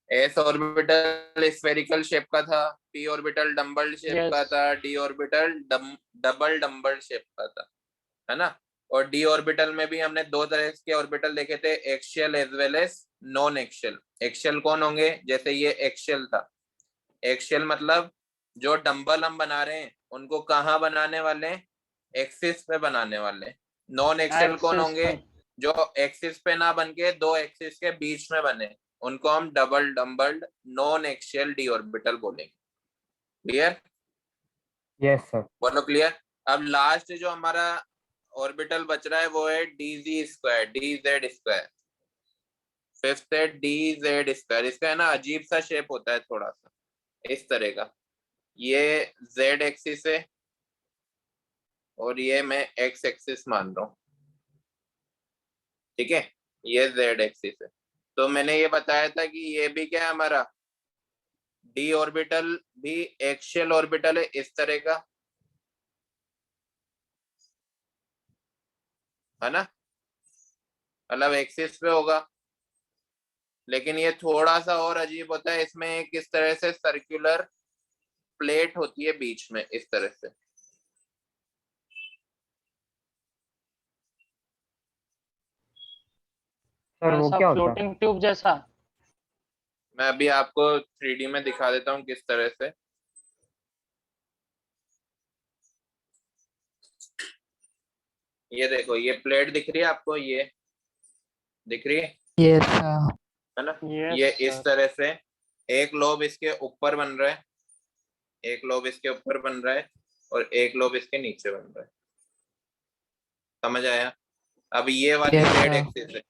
S orbital spherical shape का था, P orbital dumbbell shape का यस था, D orbital double dumbbell shape का था, है ना। और डी ऑर्बिटल में भी हमने दो तरह के ऑर्बिटल देखे थे, axial as well as non axial. Axial कौन होंगे, जैसे ये एक्शियल था। एक्शियल मतलब जो डंबल हम बना रहे हैं उनको कहाँ बनाने वाले हैं, एक्सिस पे बनाने वाले हैं। नॉन एक्शियल कौन एक्सेस होंगे, पे। जो एक्सिस पे ना बन के दो एक्सिस के बीच में बने, उनको हम double dumbbelled non axial d orbital बोलेंगे। क्लियर? Yes sir. बोलो क्लियर। अब लास्ट जो हमारा ऑर्बिटल बच रहा है वो है d g square, d z square. Fifth है डी जेड स्क्वायर। इसका है ना अजीब सा शेप होता है थोड़ा सा इस तरह का। ये जेड एक्सिस है और ये मैं एक्स एक्सिस मान रहा हूँ, ठीक है। ये जेड एक्सिस है। तो मैंने ये बताया था कि ये भी क्या है हमारा डी ऑर्बिटल भी एक्शियल ऑर्बिटल है इस तरह का, है ना, मतलब एक्सिस पे होगा। लेकिन ये थोड़ा सा और अजीब होता है, इसमें एक इस तरह से सर्कुलर प्लेट होती है बीच में इस तरह से। सर वो ऐसा क्या होता है? फ्लोटिंग ट्यूब जैसा। मैं अभी आपको 3D में दिखा देता हूँ किस तरह से। ये देखो, ये प्लेट दिख रही है आपको, ये दिख रही है यस है ना। यस ये इस सर। तरह से एक लोब इसके ऊपर बन रहा है, एक लोब इसके ऊपर बन रहा है और एक लोब इसके नीचे बन रहा है। समझ आया? अब ये वाली यस जेड सर। एक्सिस है,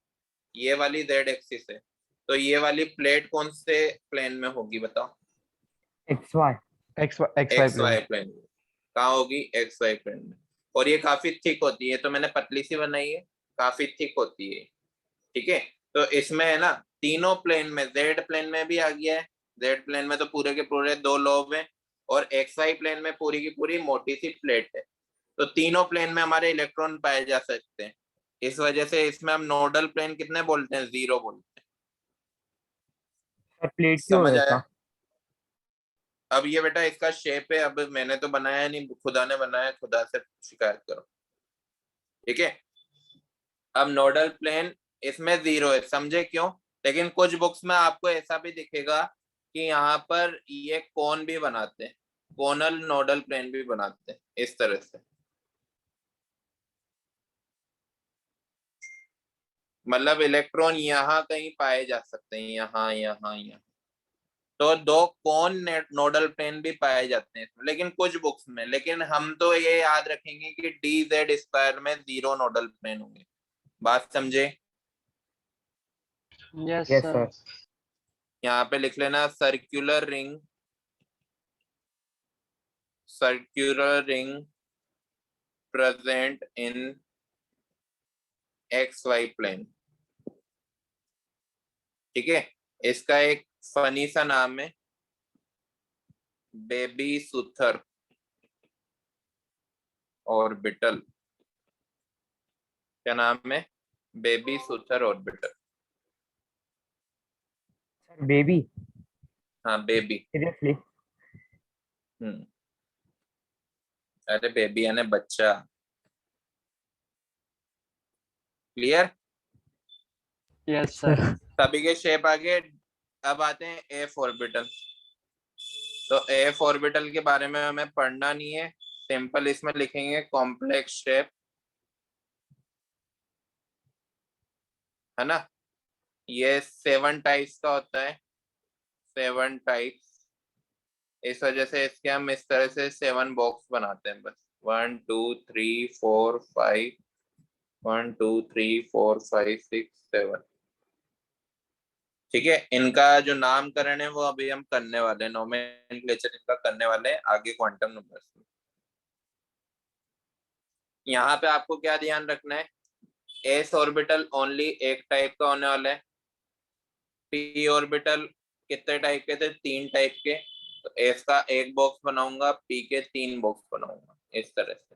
ये वाली जेड एक्सिस है, तो ये वाली प्लेट कौन से प्लेन में होगी बताओ? X Y. X Y X plane. Y plane में। कहाँ होगी? एक्स वाई प्लेन में। और ये काफी थिक होती है, तो मैंने पतली सी बनाई है, काफी थिक होती है, ठीक है। तो इसमें है ना तीनों प्लेन में, जेड प्लेन में भी आ गया है, जेड प्लेन में तो पूरे के पूरे दो लोब हैं, और एक्स वाई प्लेन में पूरी की पूरी मोटी सी प्लेट है। तो तीनों प्लेन में हमारे इलेक्ट्रॉन पाए जा सकते हैं। इस वजह से इसमें हम नोडल प्लेन कितने बोलते हैं? 0 बोलते हैं। सर प्लेट क्यों है समझ ऐसा? आया? अब ये बेटा इसका शेप है, अब मैंने तो बनाया नहीं, खुदा ने बनाया, खुदा से शिकायत करो, ठीक है। अब नोडल प्लेन इसमें 0 है, समझे क्यों? लेकिन कुछ बुक्स में आपको ऐसा भी दिखेगा कि यहाँ पर ये कोन भी बनाते हैं, कोनल नोडल प्लेन भी बनाते हैं इस तरह से। मतलब इलेक्ट्रॉन यहाँ कहीं पाए जा सकते हैं, यहाँ यहाँ यहाँ। तो दो कौन नोडल प्लेन भी पाए जाते हैं इसमें, लेकिन कुछ बुक्स में। लेकिन हम तो ये याद रखेंगे कि डी जेड स्क्वायर में 0 नोडल प्लेन होंगे। बात समझे? Yes yes sir. सर। यहाँ पे लिख लेना circular ring present in X Y plane, ठीक है। इसका एक फनी सा नाम है बेबी सुथर ऑर्बिटल। क्या नाम है? Baby Suthar orbital. Sir baby? हाँ बेबी। सीरियसली? अरे बेबी यानी बच्चा। क्लियर? Yes sir. सर। सभी के शेप आगे। अब आते हैं एफ ऑर्बिटल। तो एफ ऑर्बिटल के बारे में हमें पढ़ना नहीं है, सिंपल इसमें लिखेंगे कॉम्प्लेक्स शेप, है ना। ये 7 टाइप्स का होता है, 7 टाइप्स। इस वजह से इसके हम इस तरह से 7 बॉक्स बनाते हैं बस। 1 2 3 4 5, 1 2 3 4 5 6 7, ठीक है। इनका जो नामकरण है वो अभी हम करने वाले हैं, नोमेनक्लेचर इनका करने वाले हैं आगे क्वांटम नंबर्स में। यहाँ पे आपको क्या ध्यान रखना है, एस ऑर्बिटल ओनली एक टाइप का होने वाला है। पी ऑर्बिटल कितने टाइप के थे? 3 टाइप के। तो एस का एक बॉक्स बनाऊंगा, पी के 3 बॉक्स बनाऊंगा इस तरह से।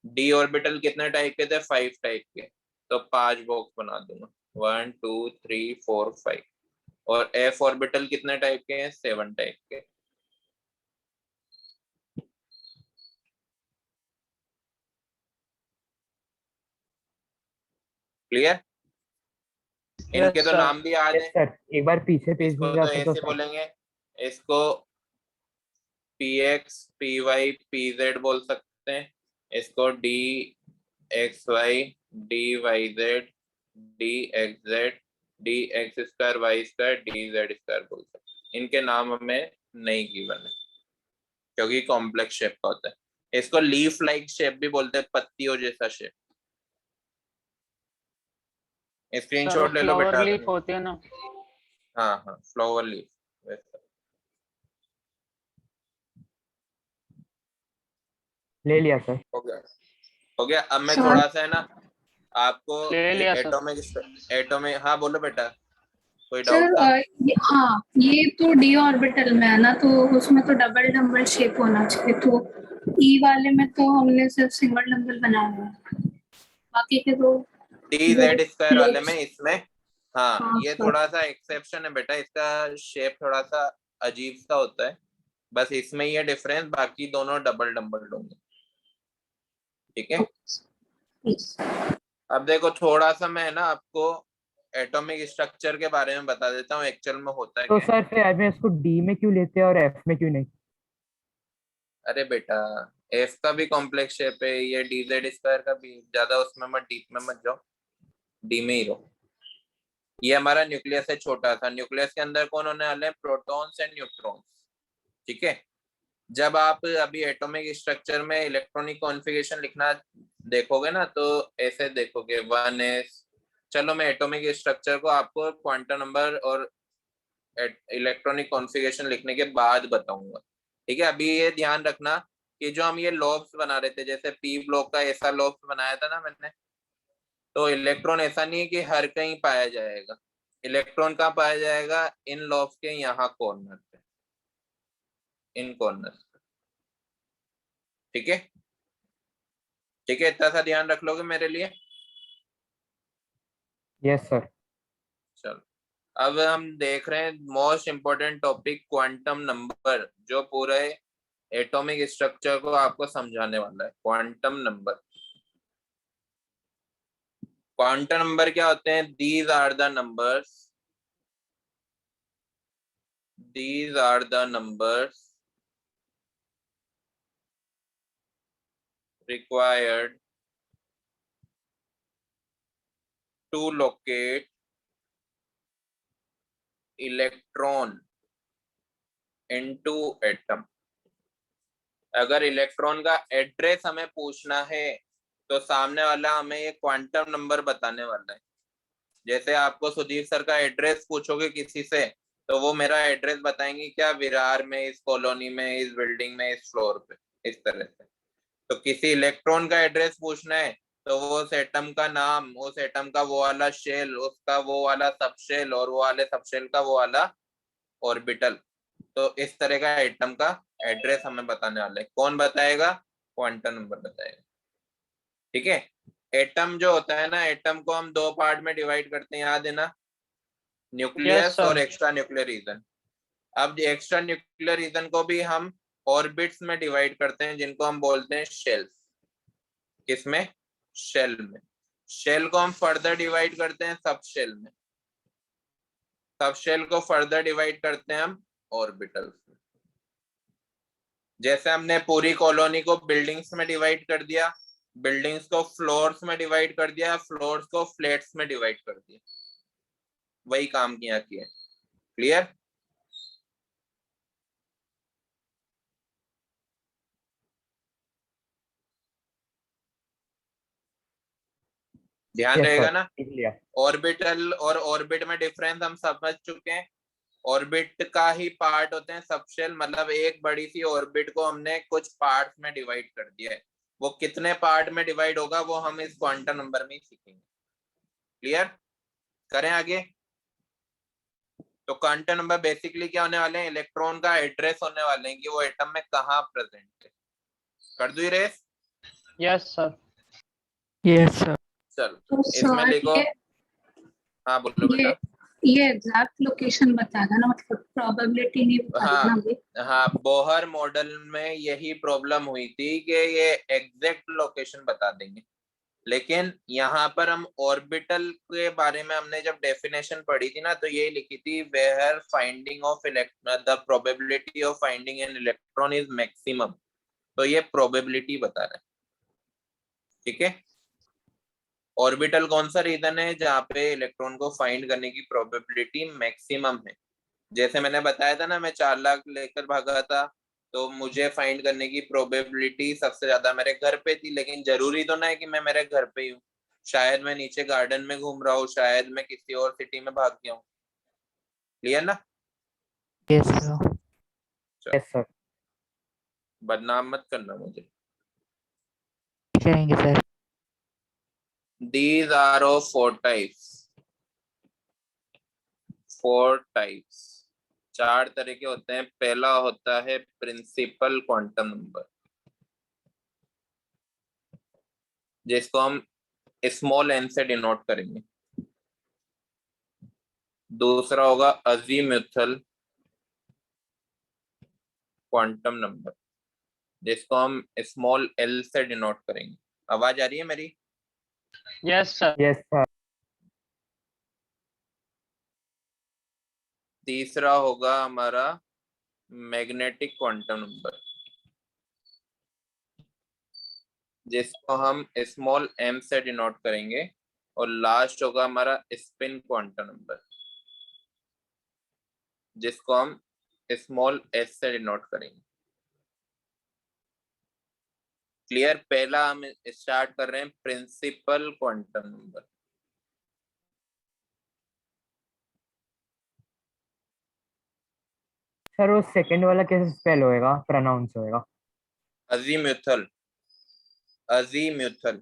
डी ऑर्बिटल कितने टाइप के थे? 5 टाइप के, तो 5 बॉक्स बना दूंगा, 1 2 3 4 5। और एफ ऑर्बिटल कितने टाइप के हैं? 7 टाइप के। क्लियर? इनके तो sir. नाम भी याद यस है। सर, एक बार पीछे पेज इसको में तो जाते तो ऐसे सर। बोलेंगे, इसको p x, p y, p z बोल सकते हैं। इसको d x y, d y z, d x z, d x square y square, d z square बोल सकते हैं। इनके नाम हमें नहीं गिवन है क्योंकि कॉम्प्लेक्स शेप का होता है। इसको लीफ लाइक शेप भी बोलते हैं, पत्तियों जैसा शेप। स्क्रीनशॉट ले लो फ्लावर बेटा। लीफ होती है ना? हाँ हाँ, फ्लावर लीफ वैसा। ले लिया सर। हो गया, हो गया। अब मैं सर थोड़ा सा है ना आपको ले लिया सर। एटॉमिक हाँ बोलो बेटा, कोई सर डाउट था? हाँ, ये तो डी ऑर्बिटल में है ना, तो उसमें तो डबल नंबर शेप होना चाहिए, तो ई वाले में तो हमने सिर्फ सिंगल नंबर बनाया है, बाकी के तो डी वो जेड स्क्वायर वाले में प्लेट्स। इसमें हाँ हाँ ये सर। थोड़ा सा एक्सेप्शन है बेटा, इसका शेप थोड़ा सा अजीब सा होता है, बस इसमें ये डिफरेंस, बाकी दोनों डबल नंबर होंगे। ठीक है, Yes. अब देखो थोड़ा सा मैं है ना आपको एटॉमिक स्ट्रक्चर के बारे में बता देता हूँ एक्चुअल में होता है तो क्या। सर फिर आदमी इसको डी में क्यों लेते हैं और एफ में क्यों नहीं? अरे बेटा, एफ का भी कॉम्प्लेक्स शेप है, ये डी जेड स्क्वायर का भी, ज्यादा उसमें मत डीप में मत जाओ, डी में ही रहो। ये हमारा न्यूक्लियस है छोटा सा, न्यूक्लियस के अंदर कौन होने वाले हैं? Protons and neutrons. ठीक है, जब आप अभी एटॉमिक स्ट्रक्चर में इलेक्ट्रॉनिक कॉन्फ़िगरेशन लिखना देखोगे ना, तो ऐसे देखोगे 1s। चलो मैं एटॉमिक स्ट्रक्चर को आपको क्वांटम नंबर और इलेक्ट्रॉनिक कॉन्फ़िगरेशन लिखने के बाद बताऊंगा। ठीक है, अभी ये ध्यान रखना कि जो हम ये लॉब्स बना रहे थे, जैसे पी ब्लॉक का ऐसा लॉब्स बनाया था ना मैंने, तो इलेक्ट्रॉन ऐसा नहीं है कि हर कहीं पाया जाएगा। इलेक्ट्रॉन कहाँ पाया जाएगा? इन लॉब्स के यहाँ कॉर्नर पे, इन कॉर्नर। ठीक है, ठीक है, इतना सा ध्यान रख लोगे मेरे लिए? Yes sir. चलो, अब हम देख रहे हैं most important topic, quantum number, जो पूरे एटॉमिक स्ट्रक्चर को आपको समझाने वाला है। क्वांटम नंबर, क्वांटम नंबर क्या होते हैं? These are the numbers, these are the numbers required to locate electron into atom। अगर इलेक्ट्रॉन का एड्रेस हमें पूछना है तो सामने वाला हमें ये क्वांटम नंबर बताने वाला है। जैसे आपको सुधीर सर का एड्रेस पूछोगे किसी से, तो वो मेरा एड्रेस बताएंगे क्या? विरार में, इस कॉलोनी में, इस बिल्डिंग में, इस फ्लोर पे, इस तरह से। तो किसी इलेक्ट्रॉन का एड्रेस पूछना है तो वो उस एटम का नाम, उस एटम का वो वाला शेल, उसका वो वाला सब शेल, और वो वाले सब शेल का वो वाला ऑर्बिटल। तो इस तरह का एटम का एड्रेस हमें बताने वाला है। कौन बताएगा? क्वांटम नंबर बताएगा। ठीक है, एटम जो होता है ना, एटम को हम दो पार्ट में डिवाइड करते हैं, याद है ना? Nucleus sir. और एक्स्ट्रा न्यूक्लियर रीजन। अब एक्स्ट्रा न्यूक्लियर रीजन को भी हम ऑर्बिट्स में डिवाइड करते हैं, जिनको हम बोलते हैं शेल्स। किसमें? शेल में। शेल को हम फर्दर डिवाइड करते हैं सब शेल में, सब शेल को फर्दर डिवाइड करते हैं हम ऑर्बिटल्स में। जैसे हमने पूरी कॉलोनी को बिल्डिंग्स में डिवाइड कर दिया, बिल्डिंग्स को फ्लोर्स में डिवाइड कर दिया, फ्लोर्स को फ्लैट्स में डिवाइड कर दिया, वही काम यहाँ किया। क्लियर? ध्यान यस रहेगा सर, ना? लिख लिया। ऑर्बिटल और ऑर्बिट में डिफरेंस हम समझ चुके हैं। ऑर्बिट का ही पार्ट होते हैं सब शेल, मतलब एक बड़ी सी ऑर्बिट को हमने कुछ पार्ट्स में डिवाइड कर दिया है। वो कितने पार्ट में डिवाइड होगा वो हम इस क्वांटम नंबर में ही सीखेंगे। क्लियर? करें आगे? तो क्वांटम नंबर बेसिकली क्या होने वाले हैं? इलेक्ट्रॉन का एड्रेस होने वाले हैं कि वो एटम में कहाँ प्रेजेंट है। कर दू race? Yes sir. Yes, sir. चलो तो इसमें सर लिखो। हाँ बोलो ये बेटा। ये एग्जैक्ट लोकेशन बताएगा ना, मतलब प्रोबेबिलिटी नहीं बताएगा ना अभी। हाँ, बोहर मॉडल में यही प्रॉब्लम हुई थी कि ये एग्जैक्ट लोकेशन बता देंगे, लेकिन यहाँ पर हम ऑर्बिटल के बारे में हमने जब डेफिनेशन पढ़ी थी ना, तो ये लिखी थी where finding of the probability of finding an electron is maximum. तो ये प्रोबेबिलिटी बता रहा है, ठीक है। ऑर्बिटल कौन सा रीजन है जहाँ पे इलेक्ट्रॉन को फाइंड करने की प्रोबेबिलिटी मैक्सिमम है। जैसे मैंने बताया था ना, मैं 4 लाख लेकर भागा था, तो मुझे फाइंड करने की प्रोबेबिलिटी सबसे ज्यादा मेरे घर पे थी, लेकिन जरूरी तो ना है कि मैं मेरे घर पे ही हूँ। शायद मैं नीचे गार्डन में घूम रहा हूँ, शायद मैं किसी और सिटी में भाग गया हूँ। क्लियर ना? Yes sir. Yes sir. बदनाम मत करना मुझे। करेंगे sir. These are of 4 types. 4 types, 4 तरह के होते हैं। पहला होता है प्रिंसिपल क्वांटम नंबर, जिसको हम स्मॉल n से डिनोट करेंगे। दूसरा होगा अजीमुथल क्वांटम नंबर, जिसको हम स्मॉल l से डिनोट करेंगे। आवाज आ रही है मेरी? Yes sir. Yes sir. तीसरा होगा हमारा मैग्नेटिक क्वांटम नंबर, जिसको हम स्मॉल m से डिनोट करेंगे। और लास्ट होगा हमारा स्पिन क्वांटम नंबर, जिसको हम स्मॉल s से डिनोट करेंगे। क्लियर? पहला हम स्टार्ट कर रहे हैं प्रिंसिपल क्वांटम नंबर। सर वो सेकंड वाला कैसे स्पेल होएगा, प्रोनाउंस होएगा? अजीमुथल, अजीमुथल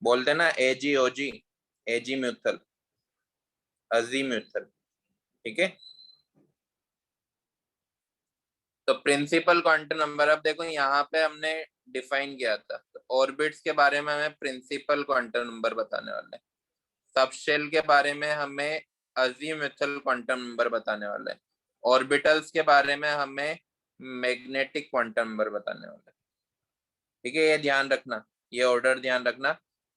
बोलते ना, AGOG, एजीमुथल, अजीमुथल, ठीक है। तो प्रिंसिपल क्वांटम नंबर, अब देखो यहाँ पे हमने डिफाइन किया था, तो ऑर्बिट्स के बारे में हमें प्रिंसिपल क्वांटम नंबर बताने वाले हैं। सबशेल के बारे में हमें अजीमुथल क्वांटम नंबर बताने वाले हैं। ऑर्बिटल्स के बारे में हमें मैग्नेटिक क्वांटम नंबर बताने वाले हैं, ठीक है। ये ध्यान रखना, ये ऑर्डर ध्यान रखना।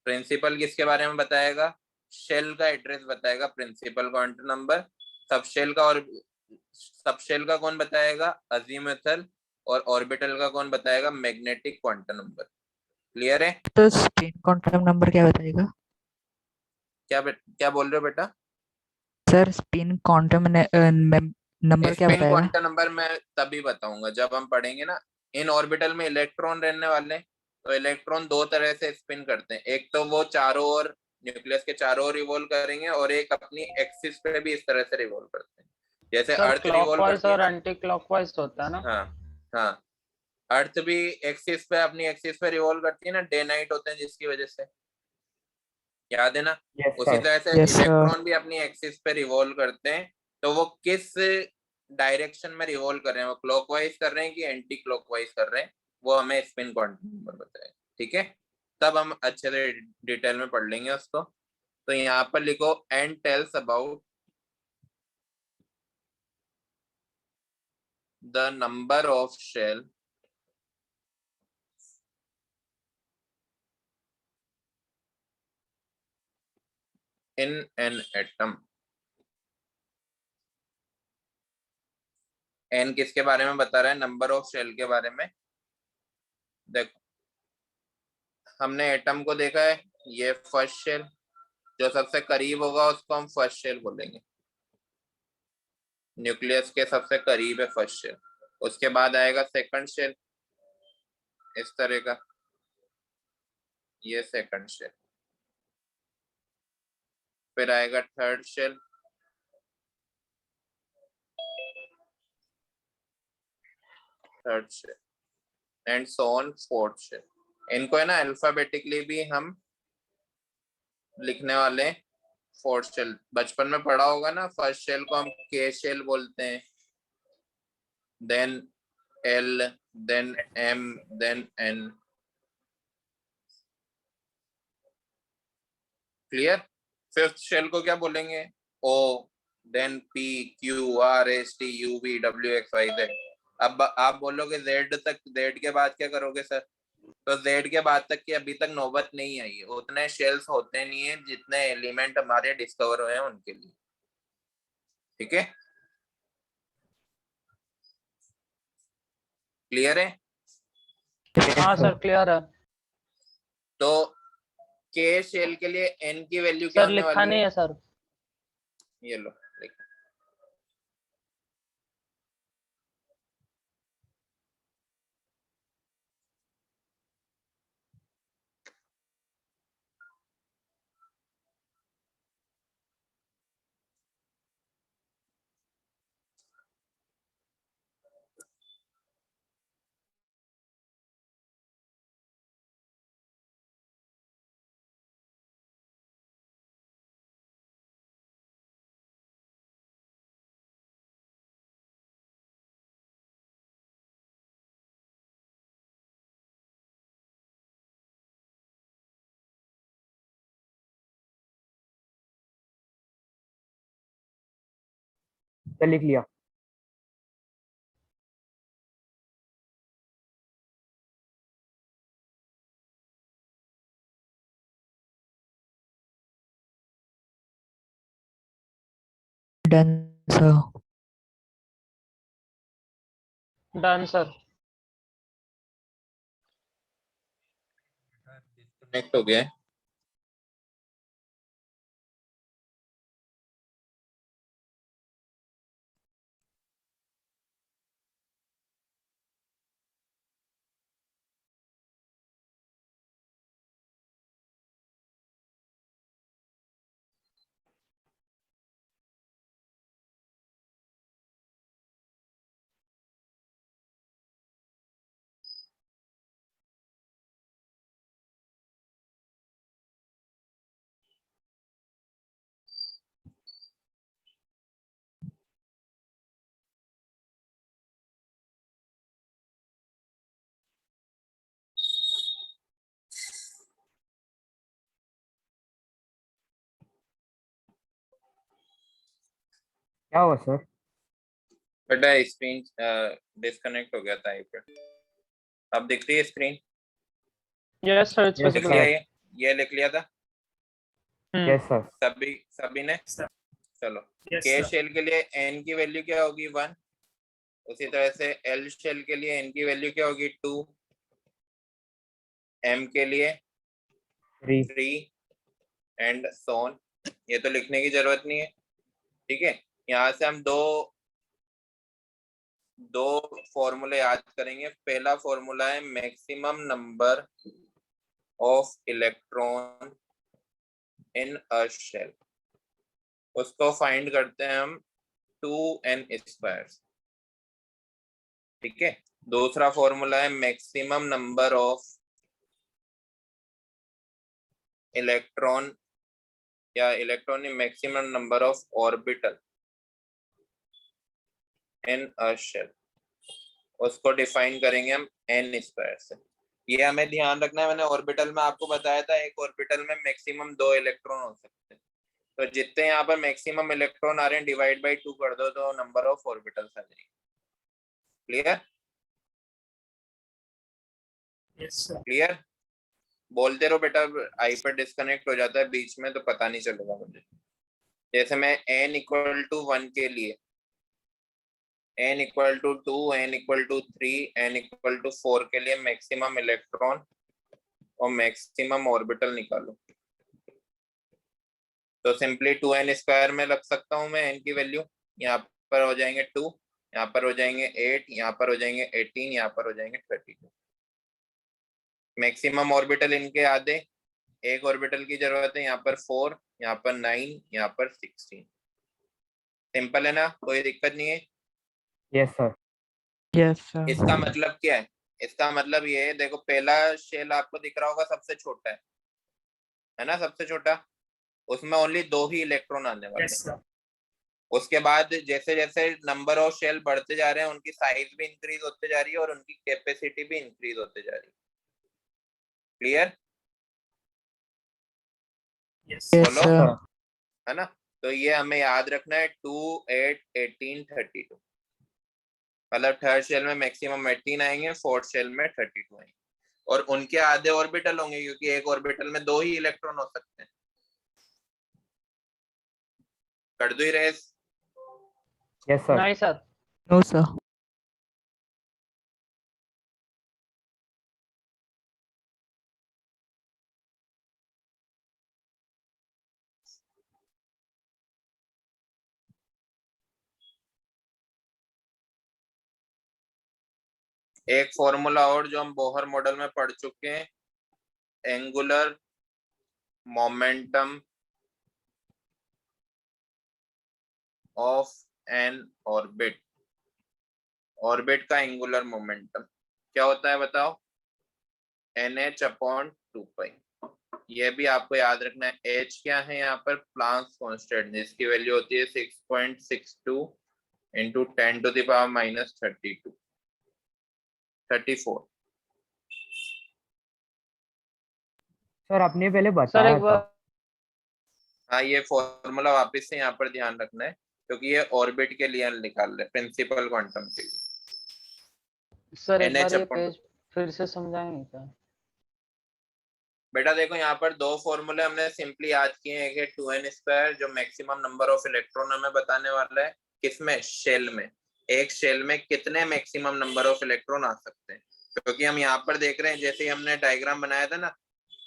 प्रिंसिपल किसके बारे में बताएगा? शेल का एड्रेस बताएगा प्रिंसिपल क्वांटम नंबर। सबशेल का, और सबशेल का कौन बताएगा? अजीमुथल। और ऑर्बिटल का कौन बताएगा? Magnetic quantum number. क्लियर है? तो स्पिन क्वांटम नंबर क्या बताएगा क्या बोल रहे हो बेटा? सर? स्पिन क्वांटम नंबर क्या स्पिन बताएगा? क्वांटम नंबर मैं तभी बताऊंगा जब हम पढ़ेंगे ना। इन ऑर्बिटल में इलेक्ट्रॉन रहने वाले हैं, तो इलेक्ट्रॉन 2 तरह से स्पिन करते हैं। एक तो वो चारों ओर, न्यूक्लियस के चारों ओर रिवॉल्व करेंगे, और एक अपनी एक्सिस पे भी इस तरह से रिवॉल्व करते हैं, जैसे सर अर्थ रिवॉल्व क्लॉकवाइज करती है और ना। एंटी क्लॉकवाइज होता है ना? हाँ, हाँ, अर्थ भी एक्सिस पे, अपनी एक्सिस पे रिवॉल्व करती है ना, डे नाइट होते हैं जिसकी वजह से, याद है ना। यस उसी सर। तरह से यस सर। इलेक्ट्रॉन भी अपनी एक्सिस पे रिवॉल्व करते हैं। तो वो किस डायरेक्शन में रिवॉल्व कर रहे हैं, वो क्लॉकवाइज कर रहे हैं कि एंटी क्लॉकवाइज कर रहे हैं, वो हमें स्पिन क्वांटम नंबर बताए, ठीक है। तब हम अच्छे से डिटेल में पढ़ लेंगे उसको। तो यहाँ पर लिखो and tells about the number of shell in an atom. N किसके बारे में बता रहा है? नंबर ऑफ शेल के बारे में। देखो, हमने एटम को देखा है, ये फर्स्ट शेल, जो सबसे करीब होगा उसको हम फर्स्ट शेल बोलेंगे। न्यूक्लियस के सबसे करीब है फर्स्ट शेल। उसके बाद आएगा सेकंड शेल, इस तरह का, ये सेकंड शेल। फिर आएगा third shell, third shell, and so on fourth shell. इनको है ना अल्फाबेटिकली भी हम लिखने वाले। फोर्थ शेल बचपन में पढ़ा होगा ना, फर्स्ट शेल को हम के शेल बोलते हैं, then L, then M, then N. Clear? Fifth shell को क्या बोलेंगे? O, then P Q R S T U V W X Y Z. अब आप बोलोगे जेड तक, जेड के बाद क्या करोगे सर? तो जेड के बाद तक की अभी तक नौबत नहीं आई है, उतने शेल्स होते नहीं है जितने एलिमेंट हमारे डिस्कवर हुए हैं उनके लिए। ठीक है, क्लियर है? हाँ सर क्लियर है। तो के शेल के लिए एन की वैल्यू क्या सर होने लिखा वाली नहीं है? है सर। ये लो लिख। चल लिख लिया। Done sir. Done sir. Disconnect हो गया है। क्या हुआ सर? बेटा स्क्रीन डिस्कनेक्ट हो गया था यहाँ पे। अब दिख रही है screen? Yes sir it's Yes, लिख विजिबल। लिया sir. ये लिख लिया था यस सर। सभी ने? चलो, के शेल के लिए एन की वैल्यू क्या होगी? 1। उसी तरह से एल शेल के लिए एन की वैल्यू क्या होगी? 2। एम के लिए 3 एंड सोन। ये तो लिखने की जरूरत नहीं है। ठीक है, यहाँ से हम दो फॉर्मूले याद करेंगे। पहला फॉर्मूला है maximum number of electron in a shell, उसको फाइंड करते हैं हम 2n²। ठीक है, दूसरा फॉर्मूला है मैक्सिमम नंबर ऑफ इलेक्ट्रॉन या electron maximum number of orbital in a shell, उसको डिफाइन करेंगे हम n² से। ये हमें ध्यान रखना है, मैंने ऑर्बिटल में आपको बताया था एक ऑर्बिटल में मैक्सिमम 2 इलेक्ट्रॉन हो सकते हैं। तो जितने यहाँ पर मैक्सिमम इलेक्ट्रॉन आ रहे हैं डिवाइड बाई 2 कर दो तो नंबर ऑफ ऑर्बिटल्स आ जाएंगे। क्लियर? क्लियर? बोलते रहो बेटा, आईपैड डिस्कनेक्ट हो जाता है बीच में तो पता नहीं चलेगा मुझे। जैसे मैं n=1 के लिए, n=2, n=3, n=4 के लिए मैक्सिमम इलेक्ट्रॉन और मैक्सिमम ऑर्बिटल निकालो तो सिंपली 2n² में लग सकता हूं मैं। n की वैल्यू यहाँ पर हो जाएंगे 2, यहाँ पर हो जाएंगे 8, यहाँ पर हो जाएंगे 18, यहाँ पर हो जाएंगे 32। मैक्सिमम ऑर्बिटल इनके आधे, एक ऑर्बिटल की जरूरत है यहाँ पर 4, यहाँ पर 9, यहाँ पर 16। सिंपल है ना, कोई दिक्कत नहीं है। Yes sir. Yes sir. इसका मतलब क्या है? इसका मतलब ये है, देखो पहला शेल आपको दिख रहा होगा सबसे छोटा है ना, सबसे छोटा, उसमें ओनली 2 ही इलेक्ट्रॉन आने वाले हैं। उसके बाद जैसे जैसे नंबर ऑफ शेल बढ़ते जा रहे हैं उनकी साइज भी इंक्रीज होते जा रही है और उनकी कैपेसिटी भी इंक्रीज होते जा रही है। क्लियर? Yes, बोलो sir. है ना। तो ये हमें याद रखना है 2, 8, 18, 32। मतलब थर्ड शेल में मैक्सिमम 18 आएंगे, फोर्थ शेल में 32 आएंगे, और उनके आधे ऑर्बिटल होंगे क्योंकि एक ऑर्बिटल में 2 ही इलेक्ट्रॉन हो सकते हैं। कर दो रेस। Yes sir. नहीं सर. No, sir. एक फॉर्मूला और जो हम बोहर मॉडल में पढ़ चुके हैं, angular momentum of N orbit. Orbit का एंगुलर मोमेंटम क्या होता है बताओ? NH/2π। ये भी आपको याद रखना है। H क्या है यहाँ पर? प्लांक्स कांस्टेंट, जिसकी वैल्यू होती है 6.62 इंटू 10⁻32 34। सर आपने पहले सर बताया एक था। बार. हाँ, ये फॉर्मूला वापस से यहाँ पर ध्यान रखना है क्योंकि ये ऑर्बिट के लिए निकाल रहे, प्रिंसिपल क्वांटम के लिए। सर एक बार ये NH/2। पेज फिर से समझाएंगे क्या? बेटा देखो, यहाँ पर 2 फॉर्मूले हमने सिंपली याद किए हैं। एक है 2n² जो मैक्सिमम नंबर ऑफ इलेक्ट्रॉन हमें बताने वाला है, किसमें? शेल में। एक शेल में कितने मैक्सिमम नंबर ऑफ इलेक्ट्रॉन आ सकते हैं, क्योंकि हम यहाँ पर देख रहे हैं जैसे ही हमने डायग्राम बनाया था ना,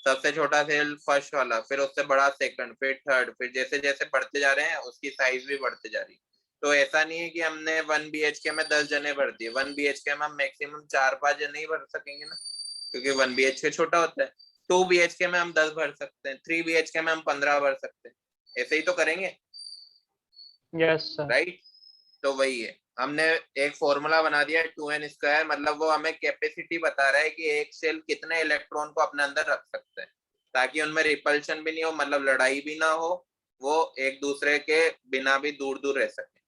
सबसे छोटा सेल फर्स्ट वाला, फिर उससे बड़ा सेकंड, फिर थर्ड, फिर जैसे जैसे बढ़ते जा रहे हैं उसकी साइज भी बढ़ते जा रही है। तो ऐसा नहीं है कि हमने 1 BHK में 10 जने भर दिए। 1 BHK में हम मैक्सिमम 4-5 जने ही भर सकेंगे ना, क्योंकि 1 BHK छोटा होता है। 2 BHK में हम 10 भर सकते हैं, 3 BHK में हम 15 भर सकते हैं। ऐसे ही तो करेंगे, यस सर. राइट? तो वही है, हमने एक फॉर्मूला बना दिया 2n², मतलब वो हमें कैपेसिटी बता रहा है कि एक सेल कितने इलेक्ट्रॉन को अपने अंदर रख सकते हैं, ताकि उनमें रिपल्शन भी नहीं हो, मतलब लड़ाई भी ना हो, वो एक दूसरे के बिना भी दूर दूर रह सके।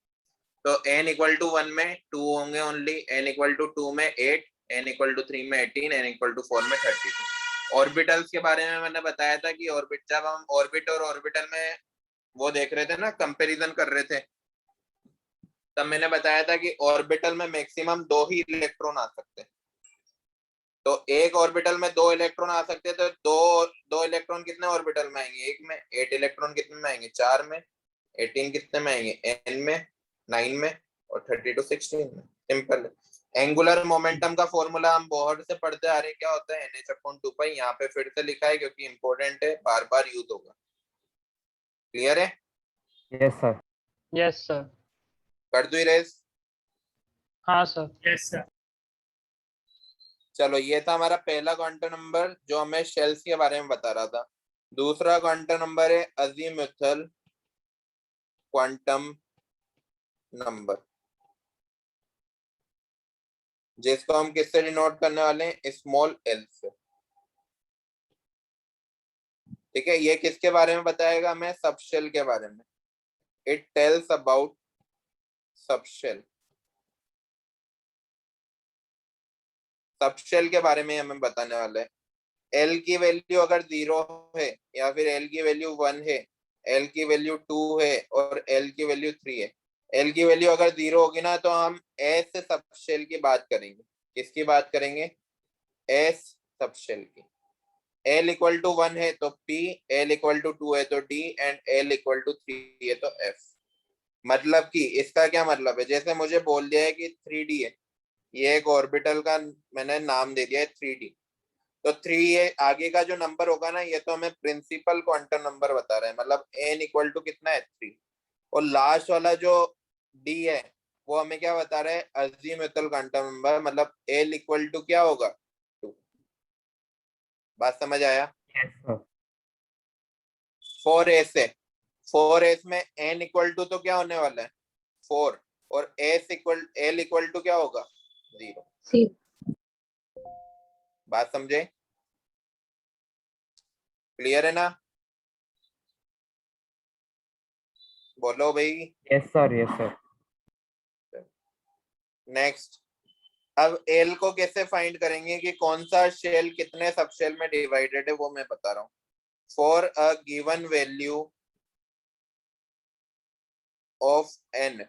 तो n=1 में 2 होंगे ओनली, n=2 में 8, n=3 में 18, n=4 में 32। ऑर्बिटल्स के बारे में मैंने बताया था कि ऑर्बिट, जब हम ऑर्बिट और ऑर्बिटल में वो देख रहे थे ना, कंपैरिजन कर रहे थे, तब मैंने बताया था कि ऑर्बिटल में मैक्सिमम 2 ही इलेक्ट्रॉन आ सकते हैं। तो एक ऑर्बिटल में 2 इलेक्ट्रॉन आ सकते हैं, तो दो इलेक्ट्रॉन कितने ऑर्बिटल में आएंगे? एक में। 8 इलेक्ट्रॉन कितने में आएंगे? 4 में। 18 कितने में आएंगे? n में, 9 में, और 32 16 में। सिंपल है। एंगुलर मोमेंटम का फॉर्मूला हम बहुत से पढ़ते आ रहे हैं, क्या होता है? NH/2π। यहाँ पे फिर से लिखा है क्योंकि इंपॉर्टेंट है, बार बार यूज होगा। क्लियर है? Yes sir. Yes sir. कर दो इरेज। हाँ सर. Yes sir. चलो, ये था हमारा पहला क्वांटम नंबर जो हमें शेल्स के बारे में बता रहा था। दूसरा क्वांटम नंबर है अजीमुथल क्वांटम नंबर, जिसको हम किससे डिनोट करने वाले हैं? स्मॉल एल से। ठीक है, ये किसके बारे में बताएगा हमें? सबशेल के बारे में। It tells about subshell. Subshell के बारे में हमें बताने वाला है। एल की वैल्यू अगर 0 है, या फिर एल की वैल्यू 1 है, एल की वैल्यू 2 है, और एल की वैल्यू 3 है। एल की वैल्यू अगर 0 होगी ना, तो हम एस सबशेल की बात करेंगे। किसकी बात करेंगे? एस सबशेल की। L=1 है तो P, L=2 है तो D, एंड L=3 है तो F। मतलब कि इसका क्या मतलब है? जैसे मुझे बोल दिया है कि 3D है, ये एक ऑर्बिटल का मैंने नाम दे दिया है 3D, तो 3 ये आगे का जो नंबर होगा ना, ये तो हमें प्रिंसिपल क्वांटम नंबर बता रहा है, मतलब n= कितना है? 3। और लास्ट वाला जो D है, वो हमें क्या बता रहा है? अजीमुथल क्वांटम नंबर, मतलब L= क्या होगा? 2। बात समझ आया? Yes sir. 4s है, 4s में n= तो क्या होने वाला है? 4, और L= क्या होगा? 0। सी बात समझे? क्लियर है ना? बोलो भाई। Yes sir. Yes sir. Next, अब L को कैसे फाइंड करेंगे कि कौन सा शेल कितने सबशेल में डिवाइडेड है, वो मैं बता रहा हूँ। for a given value of n,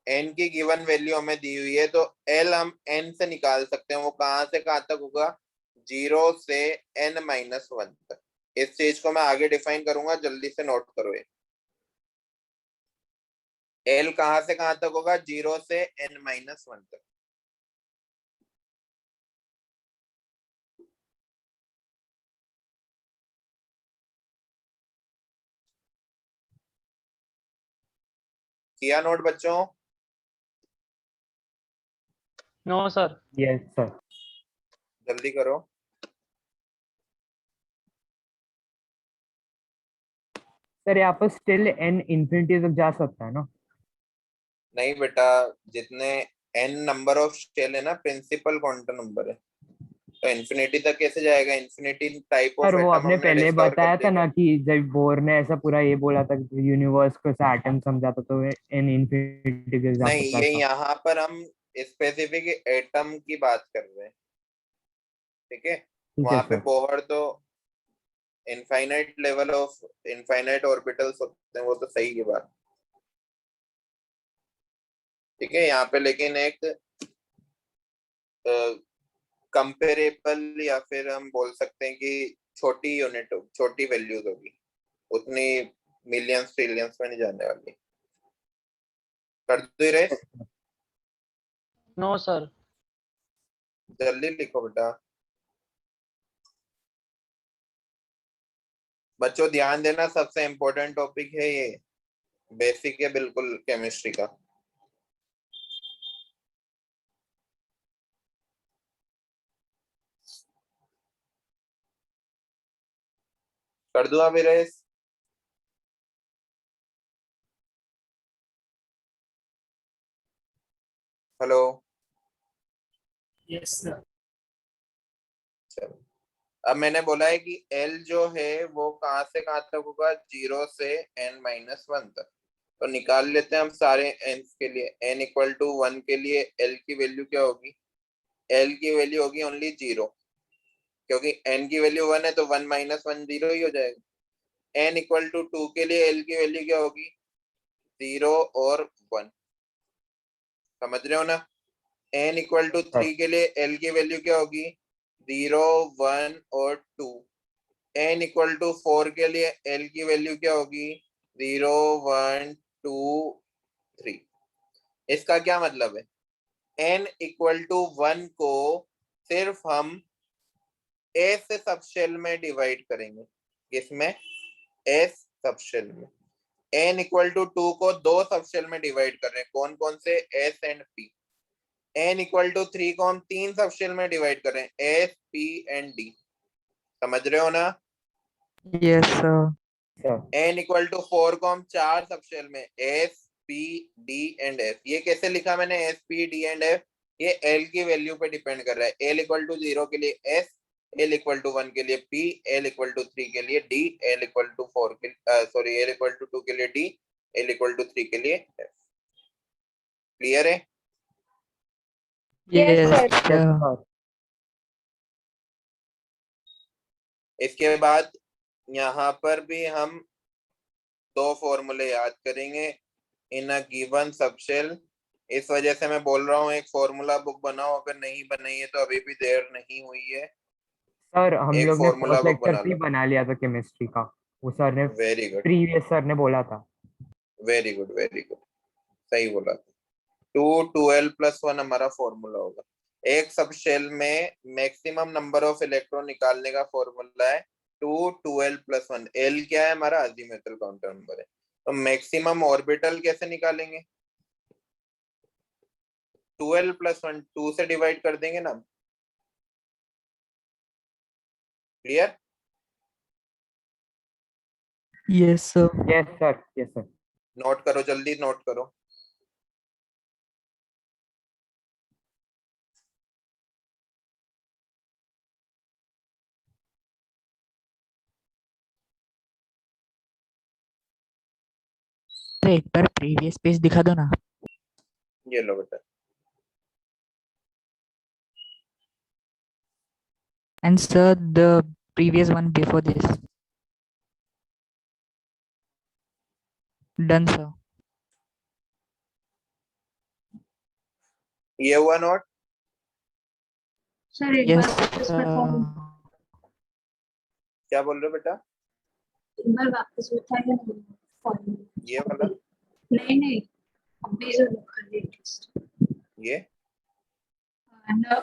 n की गिवन वैल्यू हमें दी हुई है, तो l हम n से निकाल सकते हैं। वो कहां से कहां तक होगा? 0 से n-1 तक। इस चीज को मैं आगे डिफाइन करूंगा, जल्दी से नोट करो। ये l कहां से कहां तक होगा? 0 से n-1 तक। किया नोट बच्चों? No sir. Yes sir. जल्दी करो। सर यहाँ पर स्टिल n इंफिनिटी तक जा सकता है ना? नहीं बेटा, जितने n नंबर ऑफ शेल है ना, प्रिंसिपल क्वांटम नंबर है, तो इन्फिनिटी तक कैसे जाएगा? इन्फिनिटी टाइप ऑफ सर वो एटम आपने हमने पहले डिस्कवर बताया कर था दिया। ना कि जब बोर ने ऐसा पूरा ये बोला था कि यूनिवर्स को ऐसा एटम समझा था, तो n इंफिनिटी तक जा नहीं, सकता ये था। यहाँ पर हम स्पेसिफिक एटम की बात कर रहे हैं, ठीक है? ठीक है वहां पे सर। बोहर तो infinite level of infinite orbitals होते हैं, वो तो सही की बात, ठीक है? यहाँ पे लेकिन एक कंपेरेबल या फिर हम बोल सकते हैं कि छोटी यूनिट, छोटी वैल्यूज होगी, उतनी मिलियंस ट्रिलियंस में नहीं जाने वाली। कर दो रेस, नो सर। जल्दी लिखो बेटा। बच्चों ध्यान देना, सबसे इम्पोर्टेंट टॉपिक है ये, बेसिक है बिल्कुल केमिस्ट्री का। कर दो अभी रेस। हेलो। Yes sir. चलो, अब मैंने बोला है कि L जो है वो कहां से कहां तक होगा? 0 से n-1 तक। तो निकाल लेते हैं हम सारे n के लिए। n इक्वल टू 1 के लिए L की वैल्यू क्या होगी? L की वैल्यू होगी ओनली 0, क्योंकि n की वैल्यू 1 है, तो 1-1 0 ही हो जाएगा। n इक्वल टू 2 के लिए L की वैल्यू क्या होगी? 0 और 1। समझ रहे हो ना? n इक्वल टू 3 के लिए L की वैल्यू क्या होगी? 0, 1 और 2। n इक्वल टू 4 के लिए L की वैल्यू क्या होगी? 0, 1, 2, 3। इसका क्या मतलब है? n इक्वल टू 1 को सिर्फ हम s सबशेल में डिवाइड करेंगे। किसमें? s सबशेल में। n इक्वल टू 2 को 2 सबशेल में डिवाइड कर रहे हैं। कौन कौन से? s and p। n equal to 3 को हम 3 सबशेल में डिवाइड कर रहे हैं, s, p एंड d। समझ रहे हो ना? Yes sir. Sir n equal to 4 को हम 4 सबशेल में, s, p, d and f। ये कैसे लिखा मैंने s, p, d and f? ये l की वैल्यू पे डिपेंड कर रहा है। l इक्वल टू 0 के लिए s, l इक्वल टू 1 के लिए p, l इक्वल टू 3 के लिए d, l इक्वल टू 4 के सॉरी l इक्वल टू 2 के लिए d, l इक्वल टू 3 के लिए f। क्लियर है? Yes yes sir. सर। इसके बाद यहाँ पर भी हम 2 फॉर्मूले याद करेंगे इन अ गिवन सबशेल। इस वजह से मैं बोल रहा हूँ एक फॉर्मूला बुक बनाओ, अगर नहीं बनाई है तो अभी भी देर नहीं हुई है, सर हम एक लोग ने फॉर्मूला फर्स्ट बुक लेक्चर बना पे ही लो। बना लिया था केमिस्ट्री का। वो सर ने, वेरी गुड, प्रीवियस सर ने बोला था। वेरी गुड, वेरी गुड, सही बोला। 2 2l प्लस 1 हमारा फॉर्मूला होगा। एक सबशेल में मैक्सिमम नंबर ऑफ इलेक्ट्रॉन निकालने का फॉर्मूला है 2 2l प्लस 1। l क्या है? हमारा अजीमुथल क्वांटम नंबर है। तो मैक्सिमम ऑर्बिटल कैसे निकालेंगे? 2l प्लस 1 2 से डिवाइड कर देंगे ना। Clear? Yes sir. Yes sir. Yes sir. Note करो, जल्दी नोट करो। तो एक बार प्रीवियस पेज दिखा दो ना। ये लो बेटा। And sir, the previous one before this. Done, sir. ये हुआ नोट? सर एक Yes, बार वापस बताइए, क्या बोल रहे हो बेटा? एक बार वापस बताइए ना फॉर्मूला। ये वाला? नहीं नहीं, अभी जो लिखा है लेटेस्ट, ये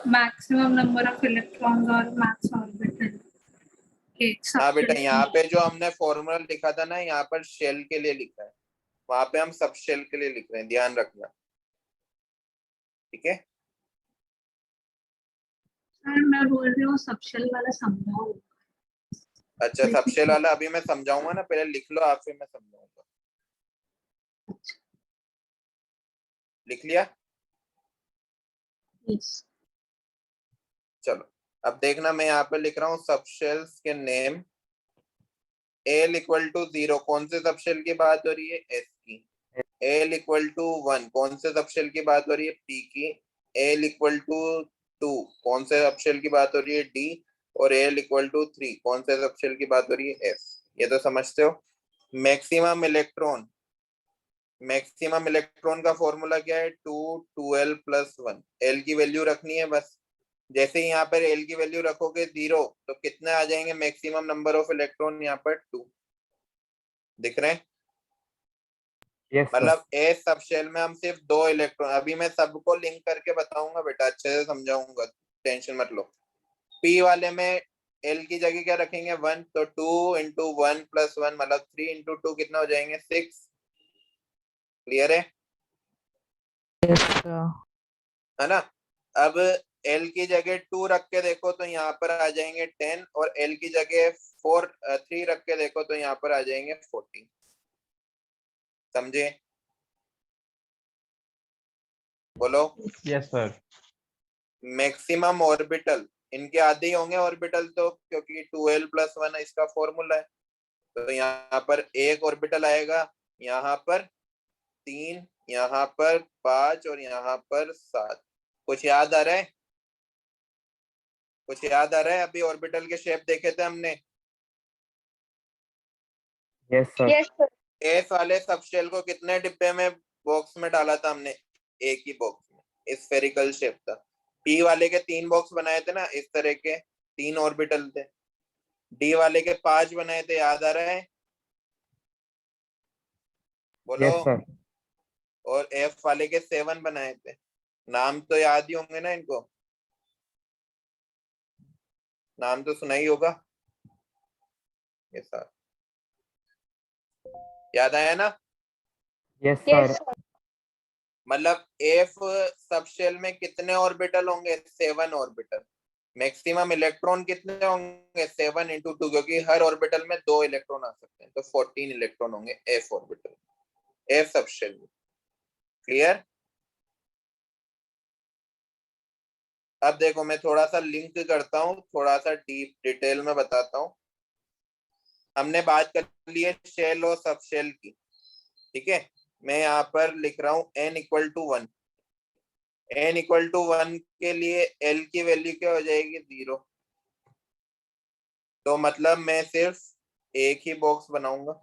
मैक्सिमम नंबर ऑफ इलेक्ट्रॉन्स और मैक्स ऑर्बिटल एक हाँ बेटा, सबशेल यहाँ पे जो हमने फॉर्मूला लिखा था ना, यहाँ पर शेल के लिए लिखा है, वहां पे हम सब शेल के लिए लिख रहे हैं, ध्यान रखना। ठीक है? सर मैं बोल रही हूँ सबशेल वाला समझाओ। अच्छा, सब शेल वाला अभी मैं समझाऊंगा ना, पहले लिख लो आप, फिर मैं समझाऊंगा। लिख लिया? यस चलो अब देखना, मैं यहाँ पे लिख रहा हूँ सब शेल्स के नेम। एल इक्वल टू 0 कौन से सब शेल की बात हो रही है? एस की। एल इक्वल टू 1 कौन से सब शेल की बात हो रही है? पी की। एल इक्वल टू 2 कौन से सब शेल की बात हो रही है? डी। और एल इक्वल टू 3 कौन से सब शेल की बात हो रही है? एफ। ये तो समझते हो। मैक्सिमम इलेक्ट्रॉन, मैक्सिमम इलेक्ट्रॉन का फॉर्मूला क्या है? 2 2l प्लस 1। एल की वैल्यू रखनी है बस। जैसे ही यहाँ पर एल की वैल्यू रखोगे 0, तो कितने आ जाएंगे मैक्सिमम नंबर ऑफ इलेक्ट्रॉन? यहाँ पर 2 दिख रहे हैं। Yes sir. मतलब ए सब शेल में हम सिर्फ 2 इलेक्ट्रॉन, अभी मैं सबको लिंक करके बताऊंगा बेटा, अच्छे से समझाऊंगा, टेंशन मत लो। पी वाले में एल की जगह क्या रखेंगे? 1, तो 2 इंटू 1 प्लस 1 मतलब 3 इंटू 2 कितना हो जाएंगे? 6। क्लियर है? yes, sir. है ना? अब एल की जगह 2 रख के देखो तो यहाँ पर आ जाएंगे 10, और एल की जगह 3 रख के देखो तो यहाँ पर आ जाएंगे 14। समझे? बोलो। Yes sir. मैक्सिमम ऑर्बिटल, इनके आधे ही होंगे ऑर्बिटल, तो क्योंकि 2l प्लस 1 इसका फॉर्मूला है। तो यहाँ पर एक ऑर्बिटल आएगा, यहाँ पर 3, यहाँ पर 5 और यहाँ पर 7। कुछ याद आ रहा है? कुछ याद आ रहा है? अभी ऑर्बिटल के शेप देखे थे हमने। Yes sir. एस वाले सबशेल को कितने डिब्बे में, बॉक्स में डाला था हमने? एक ही बॉक्स में, स्फेरिकल शेप था। पी वाले के 3 बॉक्स बनाए थे ना, इस तरह के 3 ऑर्बिटल थे। डी वाले के 5 बनाए थे, याद आ रहा है? बोलो। Yes sir. और एफ वाले के 7 बनाए थे। नाम तो याद ही होंगे ना इनको? नाम तो सुना ही होगा ये साथ। याद आया ना? Yes sir. मतलब एफ सबशेल में कितने ऑर्बिटल होंगे? 7 ऑर्बिटल। मैक्सिमम इलेक्ट्रॉन कितने होंगे? 7 इंटू 2, क्योंकि हर ऑर्बिटल में 2 इलेक्ट्रॉन आ सकते हैं, तो 14 इलेक्ट्रॉन होंगे एफ ऑर्बिटल, एफ सबशेल में। क्लियर? अब देखो, मैं थोड़ा सा लिंक करता हूँ, थोड़ा सा डीप डिटेल में बताता हूँ। हमने बात कर ली है शेल और सबशेल की, ठीक है? मैं यहाँ पर लिख रहा हूँ n equal to 1। n equal to 1 के लिए l की वैल्यू क्या हो जाएगी? 0। तो मतलब मैं सिर्फ एक ही बॉक्स बनाऊंगा।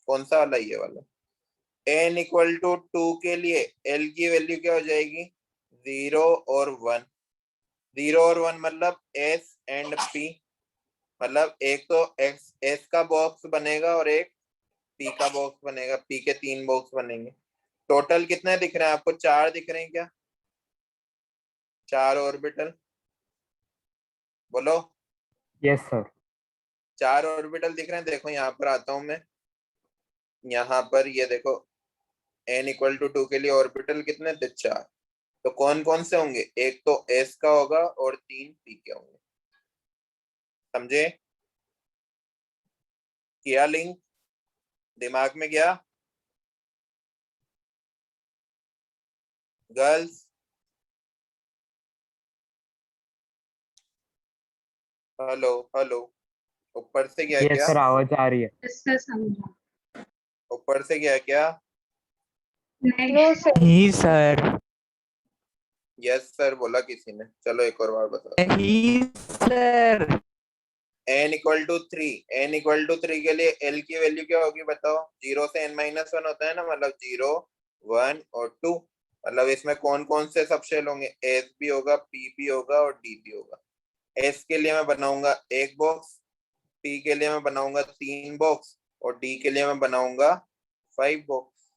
कौन सा वाला? ये वाला। n इक्वल टू 2 के लिए l की वैल्यू क्या हो जाएगी? 0 और 1। 0 और 1 मतलब s एंड p, मतलब एक तो s का बॉक्स बनेगा और एक p का बॉक्स बनेगा। p के 3 बॉक्स बनेंगे। टोटल कितने दिख रहे हैं आपको? 4 दिख रहे हैं क्या? 4 ऑर्बिटल। बोलो। Yes sir. 4 ऑर्बिटल दिख रहे हैं। देखो यहाँ पर आता हूं मैं, यहाँ पर ये देखो, n इक्वल टू 2 के लिए ऑर्बिटल कितने थे? 4। तो कौन कौन से होंगे? एक तो s का होगा और 3 p के होंगे। समझे? किया लिंक? दिमाग में गया? गर्ल्स? Hello hello? ऊपर से गया यस क्या? सर, आवाज आ रही है। इससे समझा। ऊपर से गया क्या? नहीं नहीं सर, यस सर बोला किसी ने। चलो एक और बार बता। नहीं sir, n equal to 3, n equal to 3 के लिए l की वैल्यू क्या होगी बताओ? 0 से n-1 होता है ना, मतलब 0, 1 और 2। मतलब इसमें कौन कौन से सब शेल होंगे? s भी होगा, p भी होगा और d भी होगा। s के लिए मैं बनाऊंगा 1 बॉक्स, p के लिए मैं बनाऊंगा 3 बॉक्स और d के लिए मैं बनाऊंगा 5 बॉक्स।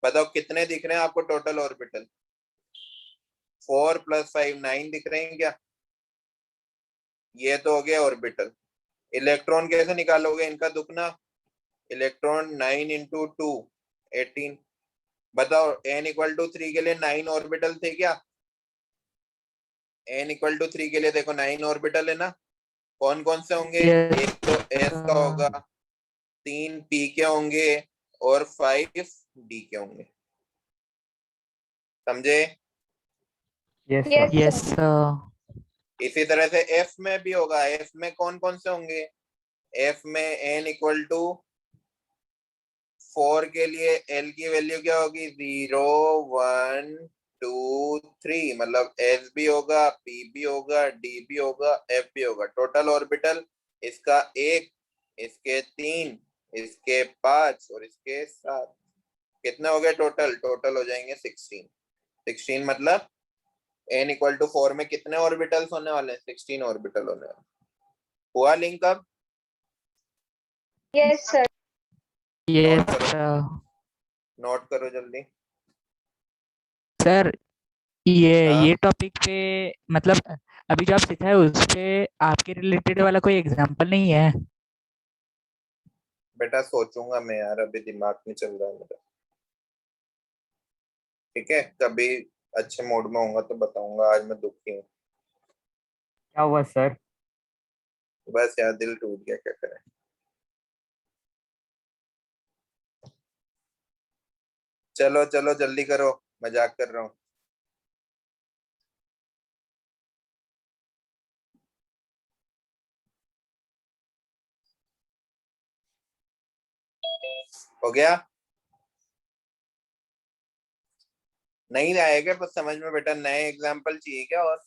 बताओ कितने दिख रहे हैं आपको टोटल ऑर्बिटल? 4 + 5 9 दिख रहे हैं क्या? ये तो हो गया ऑर्बिटल। इलेक्ट्रॉन कैसे निकालोगे इनका दुगना? इलेक्ट्रॉन 9 × 2 18। बताओ n इक्वल टू 3 के लिए 9 ऑर्बिटल थे क्या? n इक्वल टू 3 के लिए देखो 9 ऑर्बिटल है ना। कौन कौन से होंगे? Yes, एक तो s का होगा, 3 p के होंगे और 5 d के होंगे। समझे? Yes Yes, sir. yes, इसी तरह से f में भी होगा। f में कौन कौन से होंगे? f में n इक्वल टू 4 के लिए l की वैल्यू क्या होगी? 0, 1, 2, 3। मतलब s भी होगा, p भी होगा, d भी होगा, f भी होगा। टोटल ऑर्बिटल इसका 1, इसके 3, इसके 5 और इसके 7। कितने हो गए टोटल? टोटल हो जाएंगे 16। 16 मतलब n इक्वल टू 4 में कितने ऑर्बिटल्स होने वाले हैं? 16 ऑर्बिटल होने वाले। हुआ लिंक? अब yes, sir. yes, नोट करो जल्दी। सर ये हाँ ये टॉपिक पे मतलब अभी जो आप सिखाए उस पे आपके रिलेटेड वाला कोई एग्जांपल नहीं है? बेटा सोचूंगा मैं यार, अभी दिमाग नहीं चल रहा है मेरा। ठीक है, कभी अच्छे मूड में होऊंगा तो बताऊंगा। आज मैं दुखी हूँ। क्या हुआ सर? बस यार दिल टूट गया, क्या करें। चलो चलो जल्दी करो, मजाक कर रहा हूँ। हो गया? नहीं आएगा कुछ समझ में बेटा? नए एग्जाम्पल चाहिए क्या? और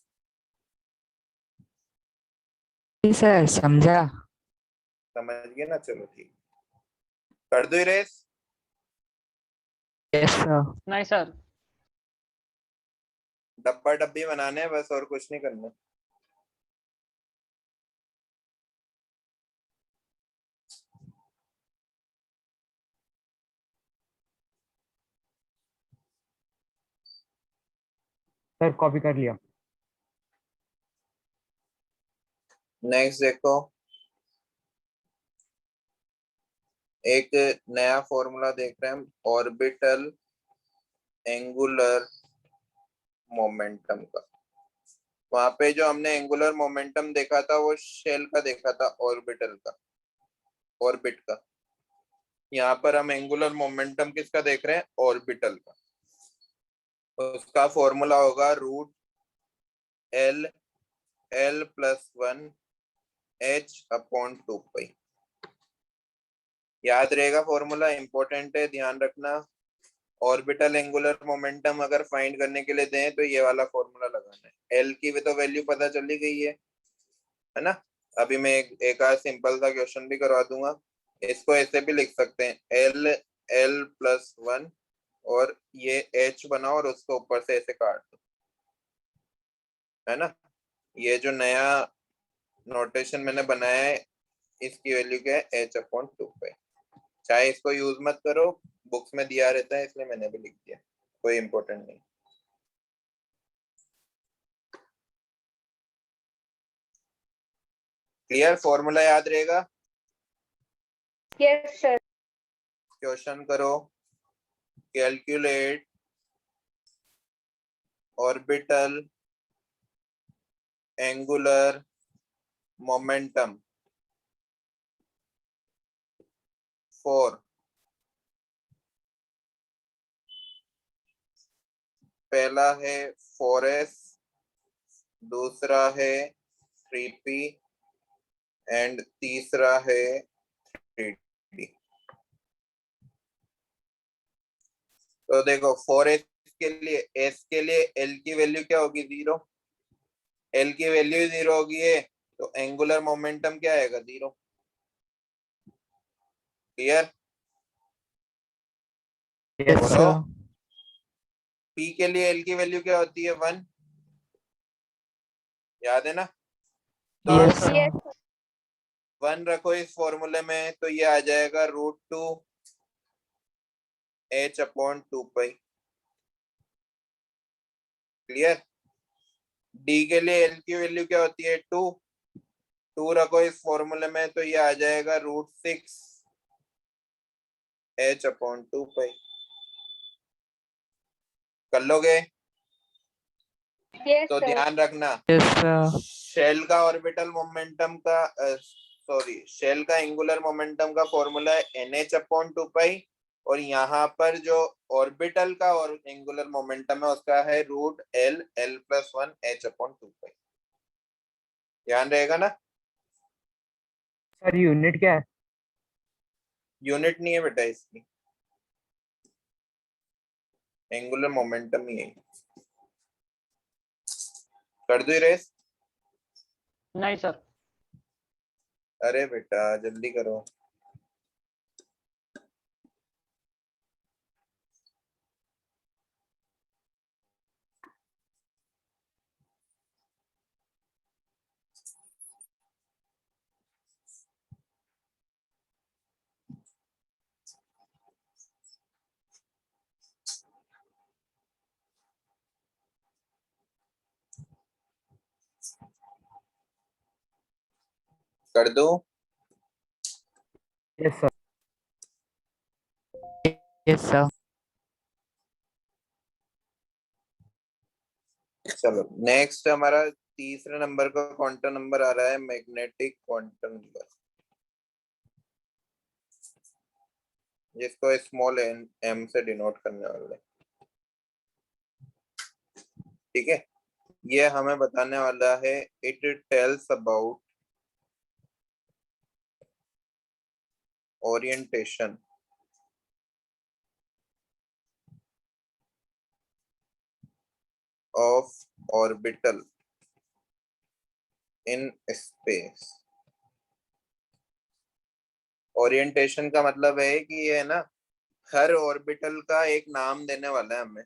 जी सर, समझा। समझ गए ना? चलो ठीक, कर दो इरेज। Yes sir. नहीं सर। डब्बा डब्बी बनाने हैं बस, और कुछ नहीं करना। सर कॉपी कर लिया। नेक्स्ट देखो, एक नया फॉर्मूला देख रहे हैं हम, ऑर्बिटल एंगुलर मोमेंटम का। वहां पे जो हमने एंगुलर मोमेंटम देखा था वो शेल का देखा था, ऑर्बिटल का, ऑर्बिट का। यहाँ पर हम एंगुलर मोमेंटम किसका देख रहे हैं? ऑर्बिटल का। उसका फॉर्मूला होगा √L L+1 h/2π। याद रहेगा फॉर्मूला, इंपॉर्टेंट है, ध्यान रखना। ऑर्बिटल एंगुलर मोमेंटम अगर फाइंड करने के लिए दें तो ये वाला फॉर्मूला लगाना है। एल की भी तो वैल्यू पता चली गई है ना? अभी मैं एक आध सिंपल सा क्वेश्चन भी करवा दूंगा। इसको ऐसे भी लिख सकते हैं, L+1 और ये h बनाओ और उसको ऊपर से ऐसे काट दो, है ना? ये जो नया नोटेशन मैंने बनाया है इसकी वैल्यू क्या है? h/2π। चाहे इसको यूज मत करो, बुक्स में दिया रहता है इसलिए मैंने भी लिख दिया, कोई इंपॉर्टेंट नहीं। क्लियर? फॉर्मूला याद रहेगा? Yes, sir. क्वेश्चन करो, calculate orbital angular momentum for, पहला है 4s, दूसरा है 3p एंड तीसरा है 3d। तो देखो 4s के लिए, s के लिए l की वैल्यू क्या होगी? 0। l की वैल्यू 0 होगी है तो एंगुलर मोमेंटम क्या आएगा? 0। क्लियर? यस बोलो। सर। P के लिए L की वैल्यू क्या होती है? 1। याद है ना? तो यस सर। 1 रखो इस फॉर्मूले में, तो ये आ जाएगा √2 h/2 पाई। क्लियर? D के लिए L की वैल्यू क्या होती है? 2 रखो इस फॉर्मूले में, तो ये आ जाएगा √6 h/2 पाई। कर लोगे? तो ध्यान रखना, यस सर। शेल का ऑर्बिटल मोमेंटम का शेल का एंगुलर मोमेंटम का फॉर्मूला है NH/2 पाई, और यहाँ पर जो ऑर्बिटल का और एंगुलर मोमेंटम है उसका है √L+1 h/2 पाई। ध्यान रहेगा ना? सर यूनिट क्या है? यूनिट नहीं है बेटा इसकी, एंगुलर मोमेंटम ही है। कर दो रेस? नहीं सर। अरे बेटा जल्दी करो। कर दो? Yes sir. Yes sir. चलो नेक्स्ट हमारा तीसरे नंबर का क्वांटम नंबर आ रहा है मैग्नेटिक क्वांटम नंबर, जिसको स्मॉल m से डिनोट करने वाले हैं। ठीक है, ये हमें बताने वाला है it tells about orientation of orbital in space. Orientation का मतलब है कि ये है ना, हर ऑर्बिटल का एक नाम देने वाला है हमें।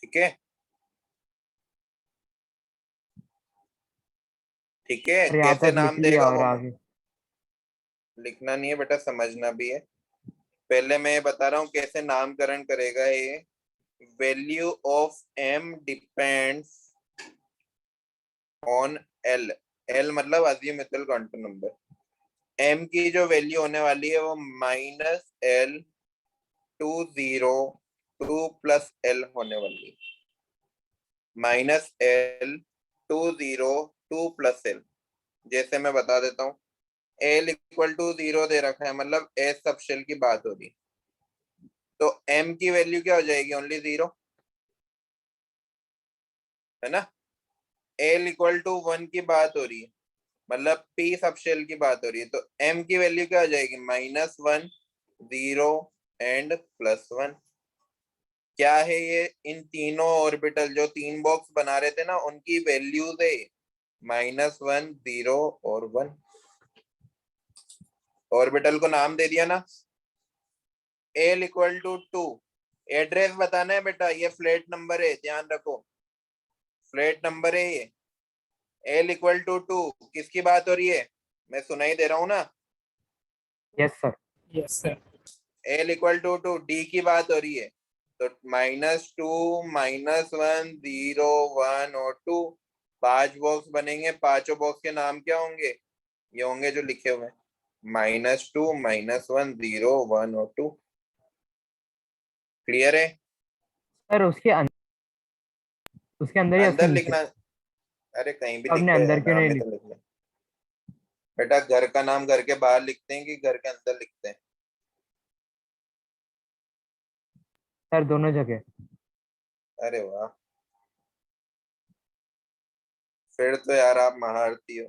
ठीक है? ठीक है, सर यहाँ कैसे तक लिख नाम लिया देगा और वो आगे? लिखना नहीं है बेटा, समझना भी है। पहले मैं बता रहा हूँ कैसे नामकरण करेगा ये। Value of m depends on L। L मतलब अजीमुथल क्वांटम नंबर। m की जो वैल्यू होने वाली है वो -L202 प्लस L होने वाली है। -L202 plus L। जैसे मैं बता देता हूँ, L = 0 दे रखा है, मतलब S सब शेल की बात हो रही है, तो m की वैल्यू क्या हो जाएगी? ओनली 0, है ना? L = 1 की बात हो रही है, मतलब P सब शेल की बात हो रही है, तो m की वैल्यू क्या हो जाएगी? -1, 0 एंड +1। क्या है ये? इन तीनों ऑर्बिटल जो 3 बॉक्स बना रहे थे ना, उनकी वैल्यूज है -1, 0 और 1। ऑर्बिटल को नाम दे दिया ना। L = 2। एड्रेस बताना है बेटा, ये फ्लैट नंबर है, ध्यान रखो, फ्लैट नंबर है ये। L = 2, किसकी बात हो रही है? मैं सुनाई दे रहा हूँ ना? Yes sir. Yes sir. L = 2, D की बात हो रही है, तो -2, -1, 0, 1 और 2। 5 बॉक्स बनेंगे, पांचों बॉक्स के नाम क्या होंगे? ये होंगे जो लिखे हुए, -2, -1, 0, 1 और 2। क्लियर है? सर उसके अंदर या उसके अंदर नीचे? लिखना, अरे कहीं भी आपने लिखो अंदर यार, क्यों नाम नहीं में तो लिखना। बेटा घर का नाम घर के बाहर लिखते हैं कि घर के अंदर लिखते हैं? सर दोनों जगह। अरे वाह, फिर तो यार आप महारथी हो।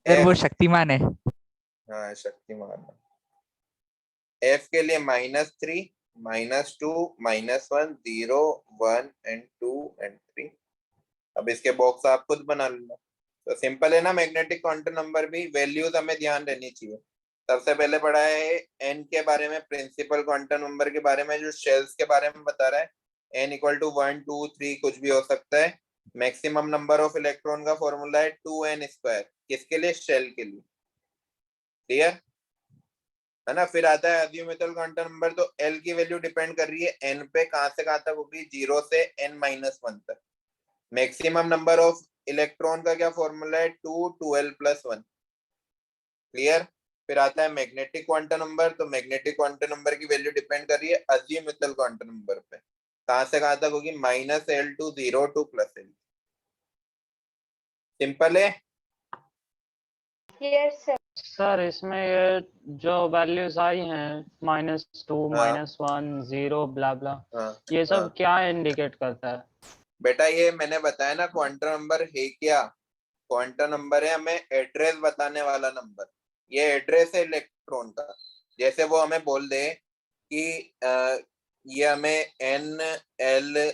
सर वो F, शक्तिमान है। हाँ शक्तिमान। F के लिए -3, -2, -1, 0, 1 एंड 2 एंड 3। अब इसके बॉक्स आप खुद बना लेना। तो सिंपल है ना, मैग्नेटिक क्वांटम नंबर भी वैल्यूज हमें ध्यान रहनी चाहिए। सबसे पहले पढ़ा है एन के बारे में, प्रिंसिपल क्वांटम नंबर के बारे में, जो शेल्स के बारे में बता रहा है। n इक्वल टू 1, 2, 3 कुछ भी हो सकता है। मैक्सिमम नंबर ऑफ इलेक्ट्रॉन का फॉर्मूला है 2n²। किसके लिए? शेल के लिए। क्लियर है ना। फिर आता है अज़्यूमेटल क्वांटम नंबर। तो l की वैल्यू डिपेंड कर रही है n पे, कहां से कहां तक होगी? 0 से n-1 तक। मैक्सिमम नंबर ऑफ इलेक्ट्रॉन का क्या फॉर्मूला है? 2, 2l + 1। क्लियर। फिर आता है मैग्नेटिक क्वांटम नंबर। तो मैग्नेटिक क्वांटम नंबर की वैल्यू डिपेंड कर रही है अज़्यूमेटल क्वांटम नंबर पे, कहां से कहां तक होगी? -l to 0 to +l। Simple है। सर इसमें ये जो वैल्यूज आई हैं -2, हाँ -1, 0 ब्ला ब्ला, हाँ ये सब हाँ क्या इंडिकेट करता है? बेटा, ये मैंने बताया ना, क्वांटम नंबर है क्या? क्वांटम नंबर है हमें एड्रेस बताने वाला नंबर। ये एड्रेस है इलेक्ट्रॉन का। जैसे वो हमें बोल दे कि ये हमें n, l,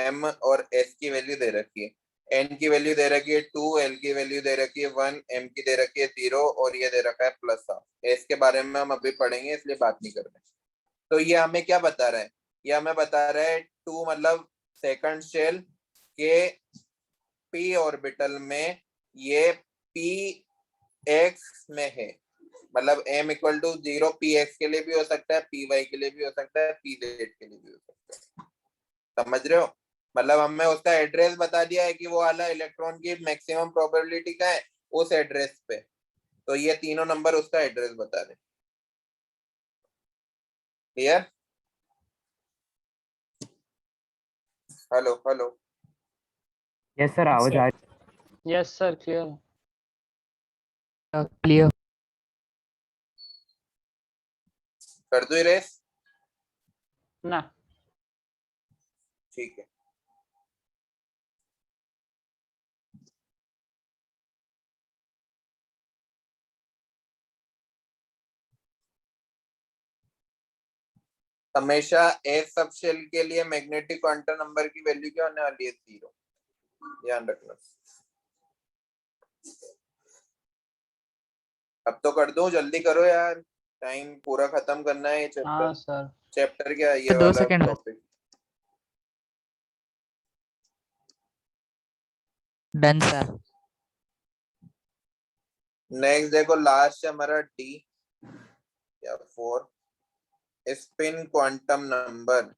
m और s की वैल्यू दे रखी है। n की वैल्यू दे रखी है 2, l की वैल्यू दे रखी है 1, m की दे रखी है 0 और ये दे रखा है +1। s के बारे में हम अभी पढ़ेंगे, इसलिए बात नहीं कर रहे। तो ये हमें क्या बता रहा है? ये हमें बता रहा है 2 मतलब सेकंड शेल के p ऑर्बिटल में ये p x में है। मतलब m इक्वल टू 0 px के लिए भी हो सकता है, py के लिए भी हो सकता है, pz के लिए भी हो सकता है। समझ रहे हो? मतलब हमें उसका एड्रेस बता दिया है कि वो वाला इलेक्ट्रॉन की मैक्सिमम प्रोबेबिलिटी का है उस एड्रेस पे। तो ये तीनों नंबर उसका एड्रेस बता रहे। Clear? Hello hello. Yes sir, आवाज आ रही? Yes sir, clear. क्लियर। कर दो इरेज। ना ठीक है। हमेशा एस सब शेल के लिए मैग्नेटिक क्वांटम नंबर की वैल्यू क्या होने वाली है? 0। ध्यान रखना। अब तो कर दो, जल्दी करो यार, टाइम पूरा खत्म करना है ये चैप्टर। हाँ सर। चैप्टर क्या है ये 2 वाला सेकंड बस। टॉपिक? Done sir. नेक्स्ट देखो, लास्ट है हमारा डी या 4, spin quantum number.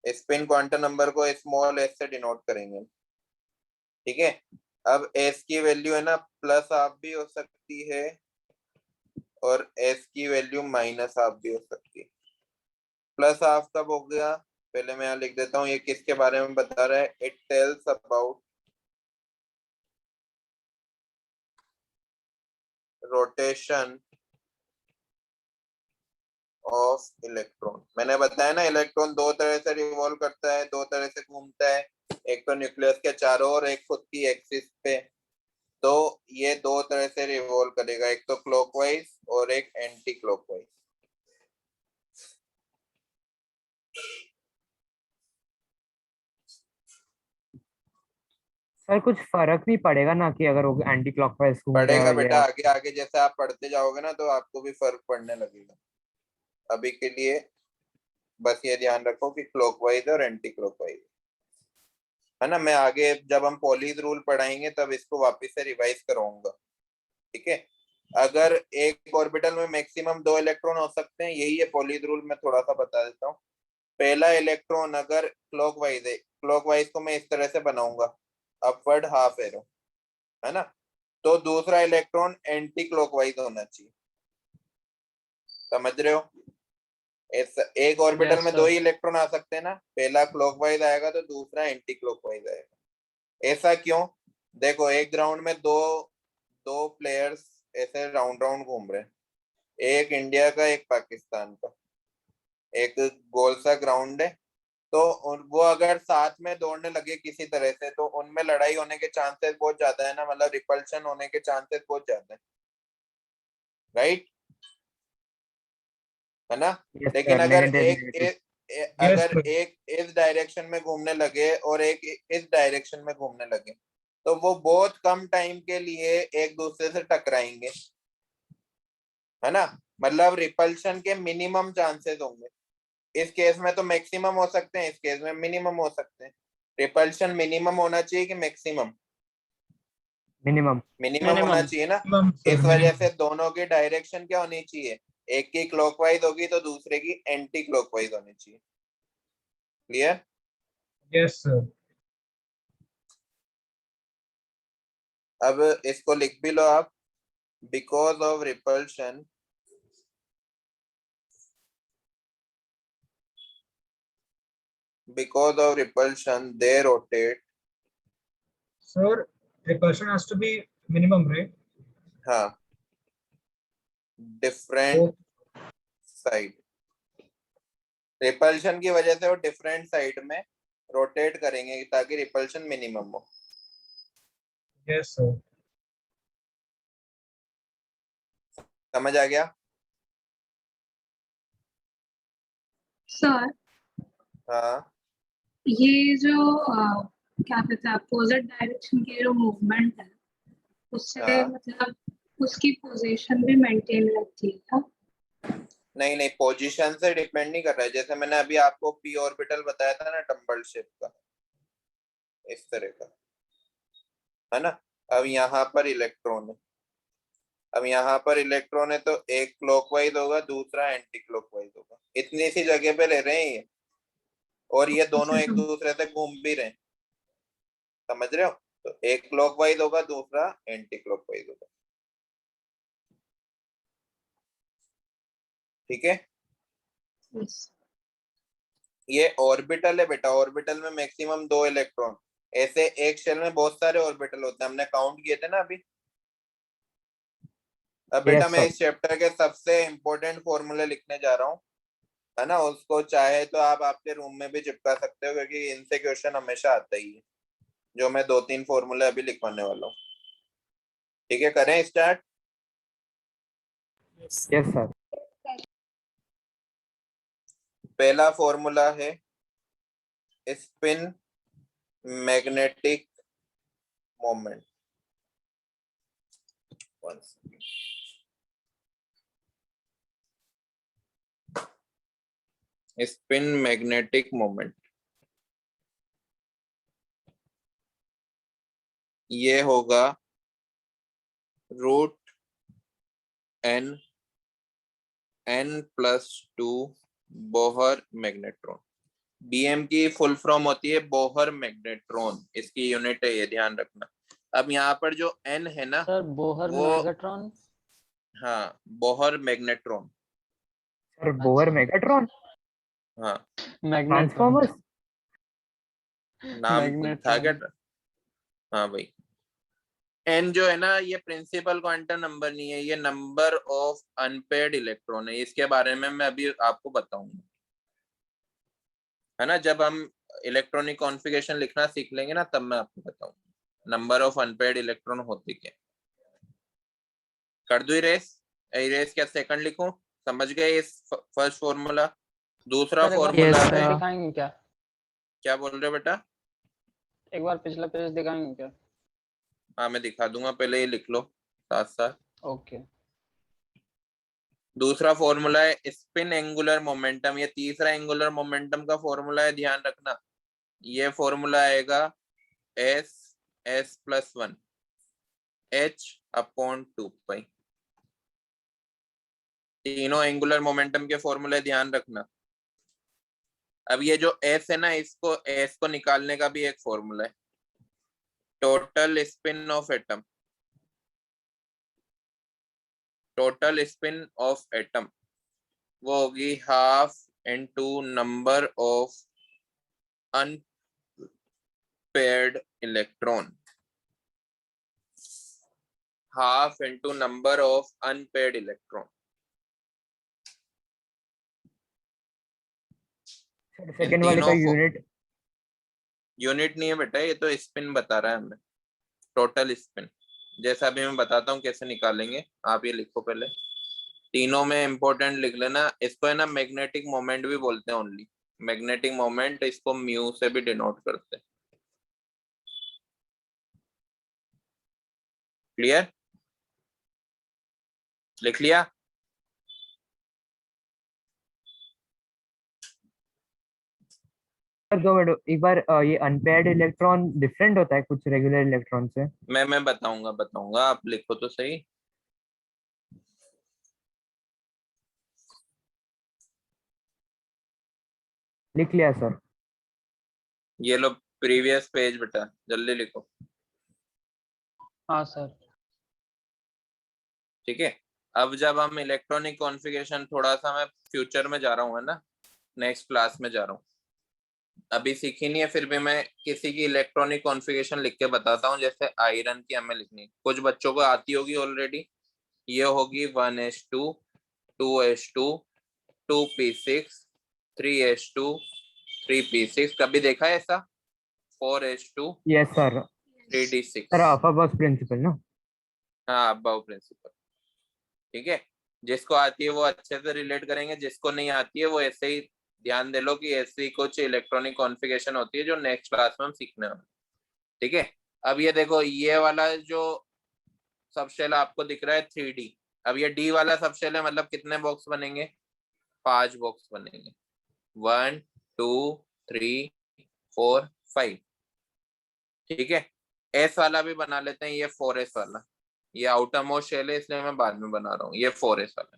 Spin quantum number को स्मॉल s से डिनोट करेंगे। ठीक है। अब s की वैल्यू है ना +हाफ भी हो सकती है और s की वैल्यू -हाफ भी हो सकती है। +हाफ कब हो गया? पहले मैं यहाँ लिख देता हूँ, ये किसके बारे में बता रहा है? It tells about rotation of electron. मैंने बताया ना, इलेक्ट्रॉन दो तरह से रिवॉल्व करता है, दो तरह से घूमता है। एक तो न्यूक्लियस के चारों ओर, एक खुद की एक्सिस पे। तो ये दो तरह से रिवॉल्व करेगा, एक तो क्लॉकवाइज और एक एंटी क्लॉकवाइज। सर कुछ फर्क नहीं पड़ेगा ना कि अगर वो एंटी क्लॉकवाइज घूम रहा पड़ेगा है बेटा, या? आगे आगे जैसे आप पढ़ते जाओगे ना तो आपको भी फर्क पड़ने लगेगा। अभी के लिए बस ये ध्यान रखो कि क्लॉकवाइज और एंटी क्लॉकवाइज है ना। मैं आगे जब हम पॉलीज रूल पढ़ाएंगे तब इसको वापस से रिवाइज कराऊंगा। ठीक है। अगर एक ऑर्बिटल में मैक्सिमम 2 इलेक्ट्रॉन हो सकते हैं, यही है पॉलीज रूल। मैं थोड़ा सा बता देता हूँ। पहला इलेक्ट्रॉन अगर क्लॉकवाइज है, क्लॉकवाइज को मैं इस तरह से बनाऊंगा, अपवर्ड हाफ एरो, है ना। तो दूसरा इलेक्ट्रॉन एंटी क्लॉकवाइज होना चाहिए। समझ रहे हो? एक ऑर्बिटल यस में 2 सर। ही इलेक्ट्रॉन आ सकते हैं ना, पहला क्लॉकवाइज आएगा तो दूसरा एंटी क्लॉकवाइज आएगा। ऐसा क्यों? देखो, एक ग्राउंड में दो दो प्लेयर्स ऐसे राउंड राउंड घूम रहे हैं, एक इंडिया का एक पाकिस्तान का, एक गोल सा ग्राउंड है। तो वो अगर साथ में दौड़ने लगे किसी तरह से तो उनमें लड़ाई होने के चांसेस बहुत ज्यादा है ना, मतलब रिपल्शन होने के चांसेस बहुत ज्यादा है, राइट, है ना। Yes, लेकिन sir. अगर Negative. अगर एक इस डायरेक्शन में घूमने लगे और एक इस डायरेक्शन में घूमने लगे तो वो बहुत कम टाइम के लिए एक दूसरे से टकराएंगे, है ना, मतलब रिपल्शन के मिनिमम चांसेस होंगे। इस केस में तो मैक्सिमम हो सकते हैं, इस केस में मिनिमम हो सकते हैं। रिपल्शन मिनिमम होना चाहिए कि मैक्सिमम? Minimum. मिनिमम होना चाहिए ना। इस वजह से दोनों की डायरेक्शन क्या होनी चाहिए, एक की क्लॉकवाइज होगी तो दूसरे की एंटी क्लॉकवाइज होनी चाहिए। क्लियर? Yes sir. अब इसको लिख भी लो आप, because of repulsion they rotate. Sir, repulsion has to be minimum, right? हाँ, डिफरेंट साइड। रिपल्शन की वजह से वो डिफरेंट साइड में रोटेट करेंगे ताकि रिपल्शन मिनिमम हो। Yes sir. समझ आ गया? सर हाँ ये जो क्या कहते हैं अपोजिट डायरेक्शन की जो मूवमेंट है उससे हाँ। मतलब उसकी पोजीशन भी मेंटेन रहती है क्या? नहीं नहीं, पोजीशन से डिपेंड नहीं कर रहा है। जैसे मैंने अभी आपको पी ऑर्बिटल बताया था ना, डम्बल शेप का, इस तरह का, है ना। अब यहाँ पर इलेक्ट्रॉन है, अब यहाँ पर इलेक्ट्रॉन है तो एक क्लॉकवाइज होगा, दूसरा एंटी क्लॉकवाइज होगा। इतनी सी जगह पे रह रहे हैं ये, और ये दोनों एक दूसरे से घूम भी रहे हैं, समझ रहे हो। तो एक क्लॉकवाइज होगा, दूसरा एंटी क्लॉकवाइज होगा, ठीक है। Yes. ये ऑर्बिटल है बेटा, ऑर्बिटल में मैक्सिमम 2 इलेक्ट्रॉन, ऐसे एक शेल में बहुत सारे ऑर्बिटल होते हैं, हमने काउंट किए थे ना अभी। अब बेटा Yes, मैं sir. इस चैप्टर के सबसे इम्पोर्टेंट फॉर्मूले लिखने जा रहा हूँ, है ना। उसको चाहे तो आप आपके रूम में भी चिपका सकते हो क्योंकि इनसे क्वेश्चन हमेशा आता ही है, जो मैं 2-3 फॉर्मूले अभी लिखवाने वाला हूँ। ठीक है, करें स्टार्ट। Yes, sir. पहला फॉर्मूला है spin magnetic moment. Spin magnetic moment ये होगा √n n+2 Bohr magnetron. BM की फुल फॉर्म होती है बोहर मैग्नेट्रॉन, इसकी यूनिट है, ये ध्यान रखना। अब यहाँ पर जो n है ना सर बोहर वो, मैग्नेट्रॉन। हाँ Bohr magnetron, Sir, Bohr Megatron. हाँ मैग्नेट्रॉन। Transformers. नाम था क्या? मैग्नेट्रॉन। हाँ भाई, n जो है ना ये प्रिंसिपल क्वांटम नंबर नहीं है, ये नंबर ऑफ अनपेयर्ड इलेक्ट्रॉन है। इसके बारे में मैं अभी आपको बताऊंगा, है ना। जब हम इलेक्ट्रॉनिक कॉन्फ़िगरेशन लिखना सीख लेंगे ना तब मैं आपको बताऊंगा नंबर ऑफ अनपेयर्ड इलेक्ट्रॉन होते क्या। कर दो इरेज, इरेज क्या सेकंड लिखूं? समझ गए इस फर्स्ट फॉर्मूला। दूसरा सर एक बार फॉर्मूला Yes, पिछला पेज है, sir. दिखाएंगे क्या? क्या बोल रहे हो बेटा? एक बार पिछला पेज दिखाएंगे क्या? हाँ मैं दिखा दूंगा, पहले ये लिख लो साथ साथ। ओके। दूसरा फॉर्मूला है स्पिन एंगुलर मोमेंटम, ये तीसरा एंगुलर मोमेंटम का फॉर्मूला है, ध्यान रखना। ये फॉर्मूला आएगा s+1 h/2π। तीनों एंगुलर मोमेंटम के फॉर्मूले ध्यान रखना। अब ये जो s है ना, इसको s को निकालने का भी एक फॉर्मूला है, total spin off atom. Total spin off atom वो होगी half into number of unpaired electron, half into number of unpaired electron. Second वाले का तीनों को- यूनिट यूनिट नहीं है बेटा, ये तो स्पिन बता रहा है हमें, टोटल स्पिन। जैसा अभी मैं बताता हूँ कैसे निकालेंगे, आप ये लिखो पहले, तीनों में इंपॉर्टेंट लिख लेना। इसको है ना मैग्नेटिक मोमेंट भी बोलते हैं ओनली, मैग्नेटिक मोमेंट, इसको म्यू से भी डिनोट करते हैं। क्लियर, लिख लिया? दो मिनट एक बार ये अनपेयर्ड इलेक्ट्रॉन डिफरेंट होता है कुछ रेगुलर इलेक्ट्रॉन से? मैं बताऊंगा, आप लिखो तो सही। लिख लिया सर। ये लो प्रीवियस पेज बेटा, जल्दी लिखो। हाँ सर। ठीक है, अब जब हम इलेक्ट्रॉनिक कॉन्फ़िगरेशन, थोड़ा सा मैं फ्यूचर में जा रहा हूँ है ना, नेक्स्ट क्लास में जा रहा हूँ, अभी सीखी नहीं है, फिर भी मैं किसी की इलेक्ट्रॉनिक कॉन्फ़िगरेशन लिख के बताता हूँ। जैसे आयरन की हमें लिखनी, कुछ बच्चों को आती होगी ऑलरेडी। ये होगी 1s2 2s2 2p6 3s2 3p6। कभी देखा है ऐसा? 4s2 yes sir. 3d6। Sir Aufbau principle ना? हाँ, अबाउ प्रिंसिपल। ठीक है, जिसको आती है वो अच्छे से रिलेट करेंगे, जिसको नहीं आती है वो ऐसे ही ध्यान दे लो कि ऐसी कुछ इलेक्ट्रॉनिक कॉन्फ़िगरेशन होती है जो नेक्स्ट क्लास में हम सीखने वाले। ठीक है, अब ये देखो, ये वाला जो सबशेल आपको दिख रहा है 3D, अब ये डी वाला सबशेल है, मतलब कितने बॉक्स बनेंगे? 5 बॉक्स बनेंगे, 1 2 3 4 5। ठीक है, एस वाला भी बना लेते हैं, ये 4s वाला, ये आउटर मोस्ट शेल है इसलिए मैं बाद में बना रहा हूँ, ये 4s वाला।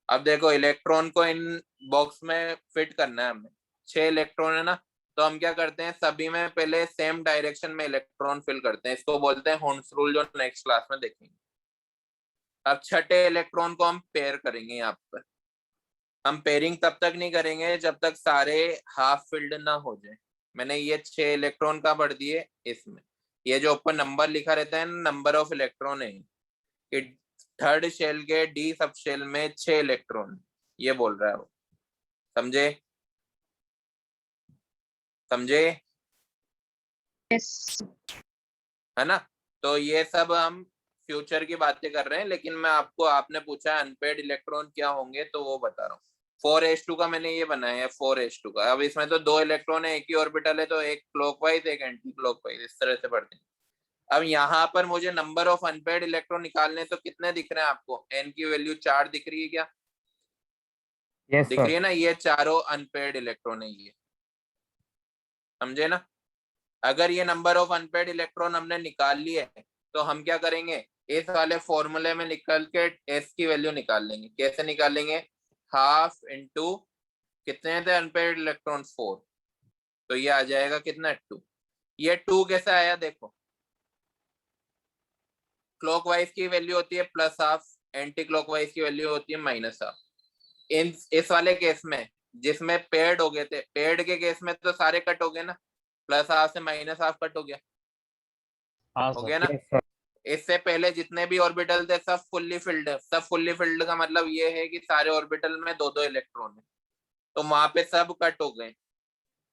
अब देखो, इलेक्ट्रॉन को इन बॉक्स में फिट करना है हमें, 6 इलेक्ट्रॉन है ना, तो हम क्या करते हैं, सभी में पहले सेम डायरेक्शन में इलेक्ट्रॉन फिल करते हैं, इसको बोलते हैं हुंड्स रूल, जो नेक्स्ट क्लास में देखेंगे। अब छठे इलेक्ट्रॉन को हम पेयर करेंगे, यहाँ पर हम पेयरिंग तब तक नहीं करेंगे जब तक सारे हाफ फिल्ड ना हो जाए। मैंने ये 6 इलेक्ट्रॉन का भर दिए इसमें, ये जो ऊपर नंबर लिखा रहता है, नंबर ऑफ इलेक्ट्रॉन है कि थर्ड शेल के डी सब शेल में 6 इलेक्ट्रॉन, ये बोल रहा है वो। समझे? समझे यस। है ना? तो ये सब हम फ्यूचर की बातें कर रहे हैं, लेकिन मैं आपको, आपने पूछा अनपेड इलेक्ट्रॉन क्या होंगे, तो वो बता रहा हूँ। 4s2 का मैंने ये बनाया है, 4s2 का। अब इसमें तो 2 इलेक्ट्रॉन है, एक ही ऑर्बिटल है, तो एक क्लॉकवाइज एक एंटी क्लॉकवाइज, इस तरह से पढ़ते हैं। अब यहाँ पर मुझे नंबर ऑफ अनपेड इलेक्ट्रॉन निकालने, तो कितने दिख रहे हैं आपको? n की वैल्यू 4 दिख रही है क्या? यस दिख रही सर। है ना? ये चारों अनपेड इलेक्ट्रॉन है ये, समझे ना? अगर ये नंबर ऑफ अनपेड इलेक्ट्रॉन हमने निकाल लिए तो हम क्या करेंगे, इस वाले फॉर्मूले में निकल के s की वैल्यू निकाल लेंगे। कैसे निकालेंगे? हाफ इंटू कितने थे अनपेड इलेक्ट्रॉन? 4, तो ये आ जाएगा कितना? 2। ये 2 कैसे आया? देखो, क्लॉकवाइज की वैल्यू होती है प्लस हाफ, एंटी क्लॉकवाइज की वैल्यू होती है माइनस हाफ। इस वाले केस में जिसमें पेयर्ड हो गए थे, पेयर्ड के केस में तो सारे कट हो गए ना, प्लस हाफ से माइनस हाफ कट हो गया, हाँ हो सर। गया ना? Yes sir. इससे पहले जितने भी ऑर्बिटल थे सब फुल्ली फिल्ड है। सब फुल्ली फिल्ड का मतलब ये है कि सारे ऑर्बिटल में 2-2 इलेक्ट्रॉन है, तो वहां पे सब कट हो गए।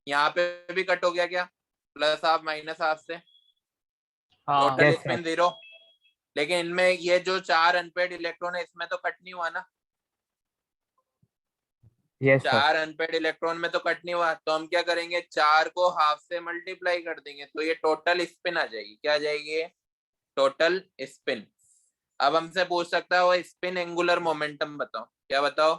यहाँ पे भी कट हो गया क्या? प्लस हाफ माइनस हाफ से हाँ टोटल Yes, स्पिन sir. 0। लेकिन इनमें ये जो 4 अनपेड इलेक्ट्रॉन है, इसमें तो कट नहीं हुआ ना, यस सर। 4 अनपेड इलेक्ट्रॉन में तो कट नहीं हुआ, तो हम क्या करेंगे, 4 को हाफ से मल्टीप्लाई कर देंगे, तो ये टोटल स्पिन आ जाएगी। क्या आ जाएगी? Total spin. अब हमसे पूछ सकता है वो स्पिन एंगुलर मोमेंटम बताओ। क्या बताओ?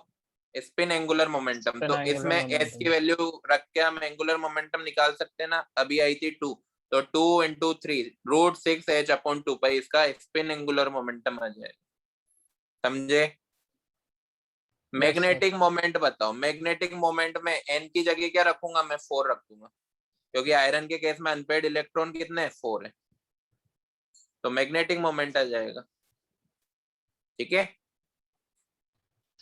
Spin angular momentum. Spin तो angular इसमें एस की momentum। वैल्यू रख के हम एंगुलर मोमेंटम निकाल सकते हैं ना, अभी आई थी 2, तो 2 इंटू 3 √6h/2 इसका स्पिन एंगुलर मोमेंटम आ जाएगा। समझे? मैग्नेटिक मोमेंट बताओ। मैग्नेटिक मोमेंट में एन की जगह क्या रखूंगा मैं? 4 रख दूंगा, क्योंकि आयरन के केस में अनपेड इलेक्ट्रॉन कितने? 4 है, तो मैग्नेटिक मोमेंट आ जाएगा। ठीक है,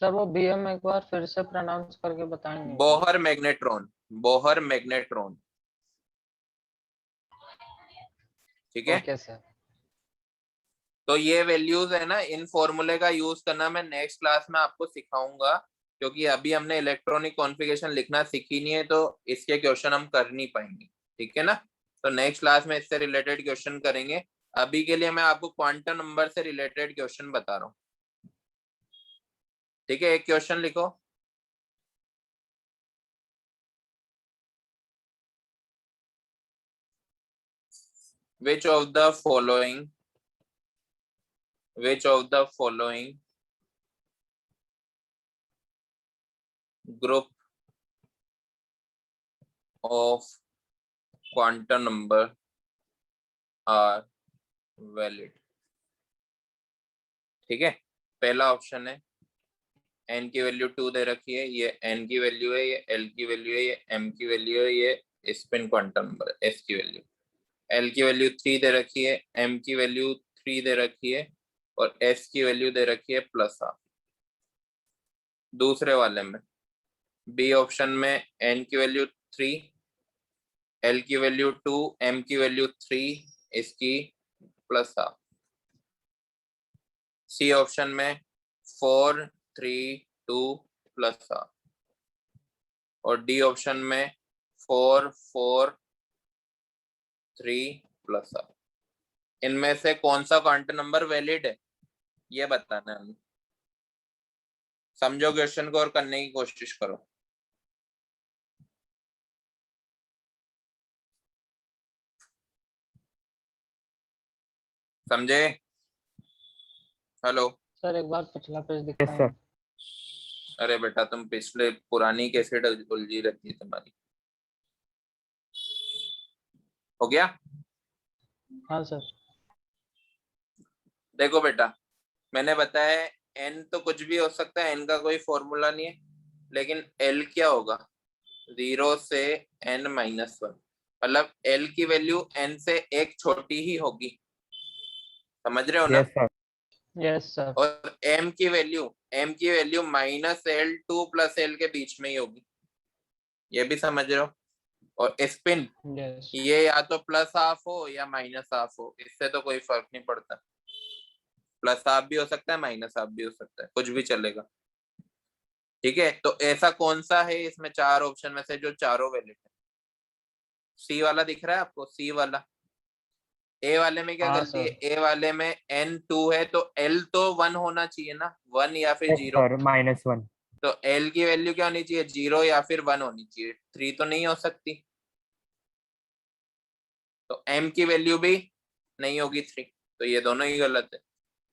सर वो बीएम एक बार फिर से प्रोनाउंस करके बताएंगे? Bohr magnetron, Bohr magnetron. ठीक है, ओके सर। तो ये वैल्यूज है ना, इन फॉर्मूले का यूज करना मैं नेक्स्ट क्लास में आपको सिखाऊंगा क्योंकि अभी हमने इलेक्ट्रॉनिक कॉन्फ़िगरेशन लिखना सीखी नहीं है, तो इसके क्वेश्चन हम कर नहीं पाएंगे, ठीक है ना। तो नेक्स्ट क्लास में इससे रिलेटेड क्वेश्चन करेंगे। अभी के लिए मैं आपको क्वांटम नंबर से रिलेटेड क्वेश्चन बता रहा हूँ, ठीक है। एक क्वेश्चन लिखो। Which of the following group of quantum number are valid? ठीक है, पहला ऑप्शन है n की वैल्यू 2 दे रखी है, ये n की वैल्यू है, ये l की वैल्यू है, ये m की वैल्यू है, ये स्पिन क्वांटम नंबर है s की वैल्यू। l की वैल्यू 3 दे रखी है, m की वैल्यू 3 दे रखी है, और s की वैल्यू दे रखी है +12। दूसरे वाले में बी ऑप्शन में n की वैल्यू 3, l की वैल्यू 2, m की वैल्यू 3, इसकी +12। सी ऑप्शन में 4, 3, 2 +12, और डी ऑप्शन में 4, 4, 3 +12। इनमें से कौन सा क्वांटम नंबर वैलिड है, ये बताना है हमें। समझो क्वेश्चन को और करने की कोशिश करो। समझे? हेलो? सर एक बार पिछला पेज यस दिखाएं। सर। अरे बेटा, तुम पिछले पुरानी कैसेट उलझी रहती है तुम्हारी। हो गया? हाँ सर। देखो बेटा, मैंने बताया n तो कुछ भी हो सकता है, n का कोई फॉर्मूला नहीं है, लेकिन l क्या होगा? 0 से n-1, मतलब l की वैल्यू n से एक छोटी ही होगी, समझ रहे हो ना? Yes sir. Yes sir. और m की वैल्यू -L2 + L के बीच में ही होगी, ये भी समझ रहे हो। और स्पिन यस। ये या तो +12 हो या -12 हो, इससे तो कोई फर्क नहीं पड़ता। +12 भी हो सकता है, -12 भी हो सकता है, कुछ भी चलेगा, ठीक है। तो ऐसा कौन सा है इसमें 4 ऑप्शन में से जो चारों वैलिड है? सी वाला दिख रहा है आपको? सी वाला। ए वाले में क्या हाँ गलती है? सर। ए वाले में n2 है, तो l तो 1 होना चाहिए ना, 1 या फिर यस 0। सर, -1। तो l की वैल्यू क्या होनी चाहिए? 0 या फिर 1 होनी चाहिए, 3 तो नहीं हो सकती। तो m की वैल्यू भी नहीं होगी 3, तो ये दोनों ही गलत है।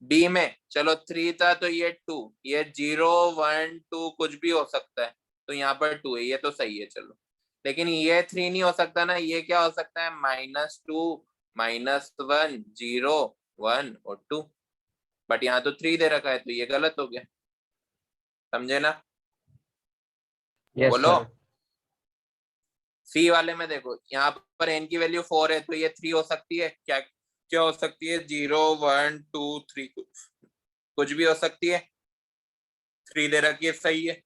बी में चलो 3 था, तो ये 2, ये 0, 1, 2 कुछ भी हो सकता है, तो यहाँ पर 2 है, ये तो सही है चलो। लेकिन ये 3 नहीं हो सकता ना, ये क्या हो सकता है? -2, -1, 0, 1 और 2, बट यहाँ तो 3 दे रखा है, तो ये गलत हो गया, समझे ना? यस बोलो। सर। सी वाले में देखो, यहाँ पर n की वैल्यू 4 है, तो ये 3 हो सकती है क्या? क्या हो सकती है? 0, 1, 2, 3 कुछ भी हो सकती है, 3 दे रखी है, सही है।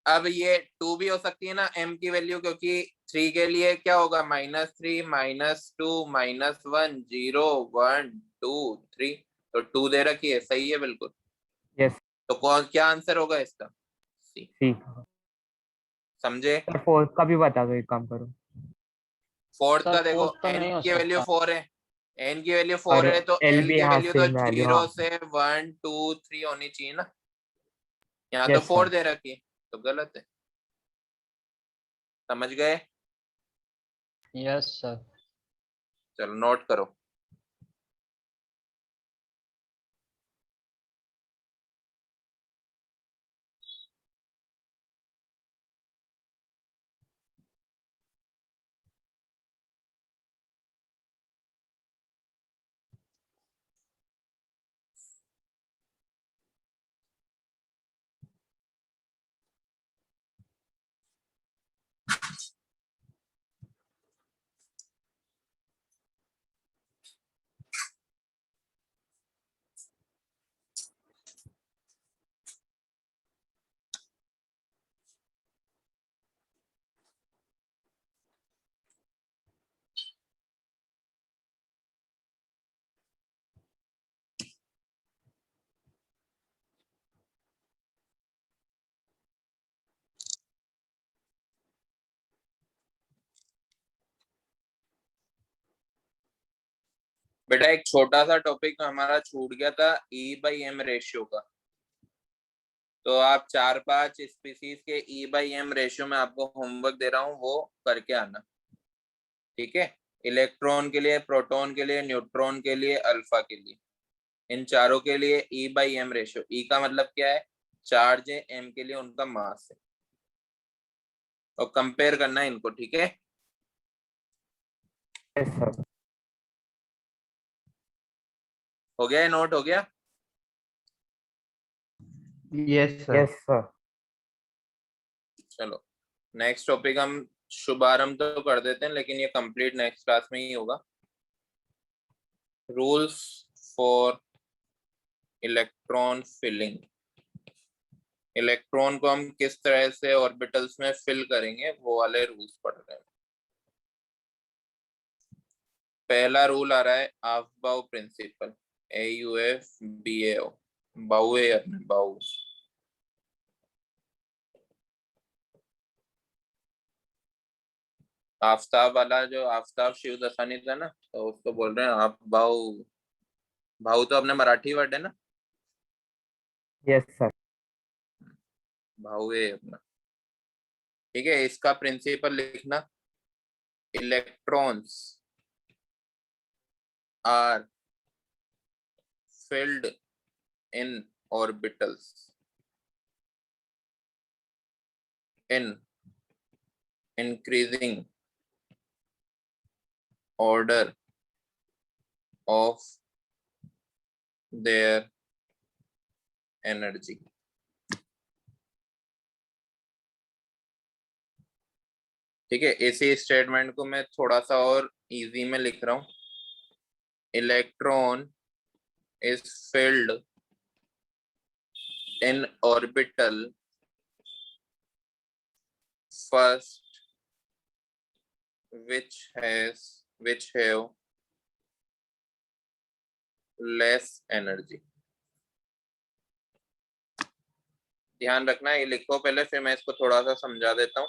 अब ये 2 भी हो सकती है ना m की वैल्यू, क्योंकि 3 के लिए क्या होगा? -3, -2, -1, 0, 1, 2, 3, तो 2 दे रखी है, सही है बिल्कुल। यस। तो कौन क्या आंसर होगा इसका? सी। ठीक। समझे? सर फोर्थ का भी बता दो, एक काम करो। फोर्थ सर का देखो, फोर्थ तो n नहीं हो की वैल्यू सकता। 4 है, n की वैल्यू और 4 है, तो एल l भी की हाँ वैल्यू तो सेम वैल्यू, 0 हाँ। से 1, 2, 3 होनी चाहिए ना, यहाँ तो यस 4 सर। दे रखी है, तो गलत है। समझ गए? Yes sir. चलो नोट करो। बेटा एक छोटा सा टॉपिक हमारा छूट गया था E/M रेशियो का, तो आप 4-5 स्पीसीज के E/M रेशियो में आपको होमवर्क दे रहा हूँ, वो करके आना, ठीक है। इलेक्ट्रॉन के लिए, प्रोटॉन के लिए, न्यूट्रॉन के लिए, अल्फा के लिए, इन चारों के लिए E/M रेशियो, E का मतलब क्या है, चार्ज है, M के लिए उनका मास है, और कंपेयर करना है इनको, ठीक है। Yes sir. हो गया, ये नोट हो गया। Yes sir. Yes sir. चलो नेक्स्ट टॉपिक हम शुभारंभ तो कर देते हैं, लेकिन ये कंप्लीट नेक्स्ट क्लास में ही होगा। Rules for electron filling, electron को हम किस तरह से ऑर्बिटल्स में फिल करेंगे वो वाले रूल्स पढ़ रहे हैं। पहला रूल आ रहा है आफ्बाउ प्रिंसिपल, AUFBAO, बाउए अपने बाउ। आफ्ताब वाला जो आफ्ताब शिव दसानी था ना, तो उसको बोल रहे हैं आप भाऊ। भाऊ तो अपने मराठी वर्ड है ना, यस सर। भाऊ है अपना, ठीक है। इसका प्रिंसिपल लिखना, electrons are filled in orbitals in increasing order of their energy। ठीक है, इसी स्टेटमेंट को मैं थोड़ा सा और इजी में लिख रहा हूं। Electron is filled in orbital first which have less energy। ध्यान रखना, ये लिखो पहले, फिर मैं इसको थोड़ा सा समझा देता हूँ।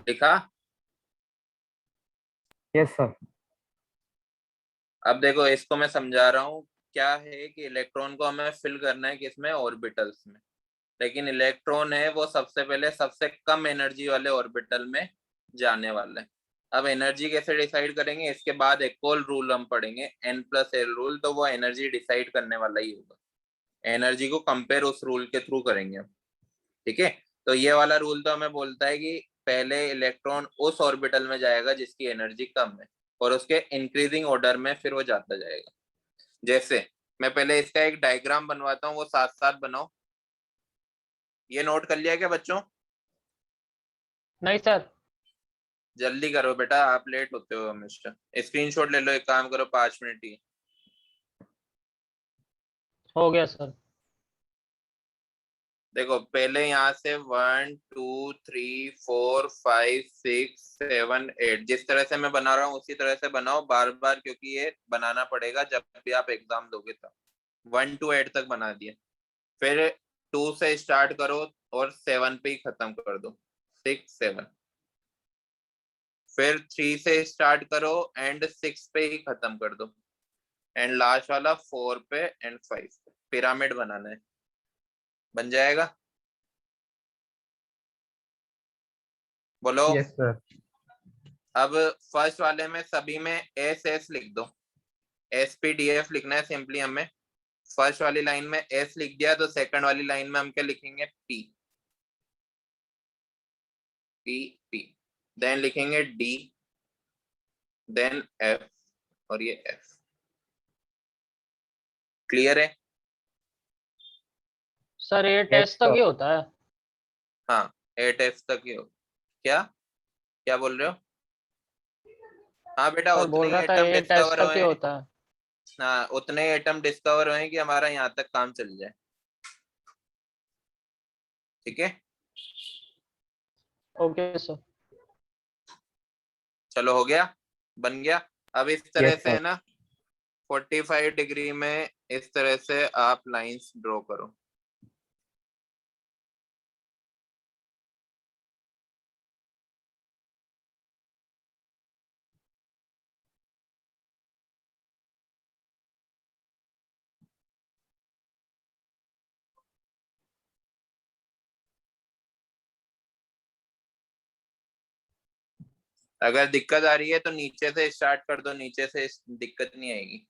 लिखा? Yes sir. अब देखो इसको मैं समझा रहा हूँ, क्या है कि इलेक्ट्रॉन को हमें फिल करना है किसमें, ऑर्बिटल्स में, लेकिन इलेक्ट्रॉन है वो सबसे पहले सबसे कम एनर्जी वाले ऑर्बिटल में जाने वाला है। अब एनर्जी कैसे डिसाइड करेंगे, इसके बाद एक और रूल हम पढ़ेंगे, N+L रूल, तो वो एनर्जी डिसाइड करने वाला ही होगा। एनर्जी को कंपेयर उस रूल के थ्रू करेंगे हम, ठीक है। तो ये वाला रूल तो हमें बोलता है कि पहले इलेक्ट्रॉन उस ऑर्बिटल में जाएगा जिसकी एनर्जी कम है, और उसके इंक्रीजिंग ऑर्डर में फिर वो जाता जाएगा। जैसे मैं पहले इसका एक डायग्राम बनवाता हूँ, वो साथ साथ बनाओ। ये नोट कर लिया क्या बच्चों? नहीं सर। जल्दी करो बेटा, आप लेट होते हो हमेशा। स्क्रीनशॉट ले लो, एक काम करो, 5 मिनट ही। हो गया सर। देखो पहले यहाँ से 1 2 3 4 5 6 7 8 जिस तरह से मैं बना रहा हूँ उसी तरह से बनाओ बार बार, क्योंकि ये बनाना पड़ेगा जब भी आप एग्जाम दोगे। तब 1 to 8 तक बना दिया, फिर 2 से स्टार्ट करो और 7 पे ही खत्म कर दो, 6 7, फिर 3 से स्टार्ट करो एंड 6 पे ही खत्म कर दो, एंड लास्ट वाला 4 पे एंड 5 पे। पिरामिड बनाना है, बन जाएगा? बोलो। Yes sir. अब फर्स्ट वाले में सभी में SS लिख दो, SPDF लिखना है सिंपली हमें। फर्स्ट वाली लाइन में S लिख दिया तो सेकंड वाली लाइन में हम क्या लिखेंगे, P P P, देन लिखेंगे D, देन F, और ये F। क्लियर है? सर 8S तक ही होता है। हाँ 8S तक ही हो। क्या क्या बोल रहे हो? हाँ बेटा, सर बोल उतने ही रहा था एटम 8S डिस्कवर तक ही हुए, होता है। हाँ उतने ही एटम डिस्कवर हुए कि हमारा यहाँ तक काम चल जाए, ठीक है। Okay sir. चलो हो गया, बन गया। अब इस तरह Yes, से है sir. ना, 45 डिग्री में इस तरह से आप लाइंस ड्रॉ करो। अगर दिक्कत आ रही है तो नीचे से स्टार्ट कर दो, नीचे से दिक्कत नहीं आएगी।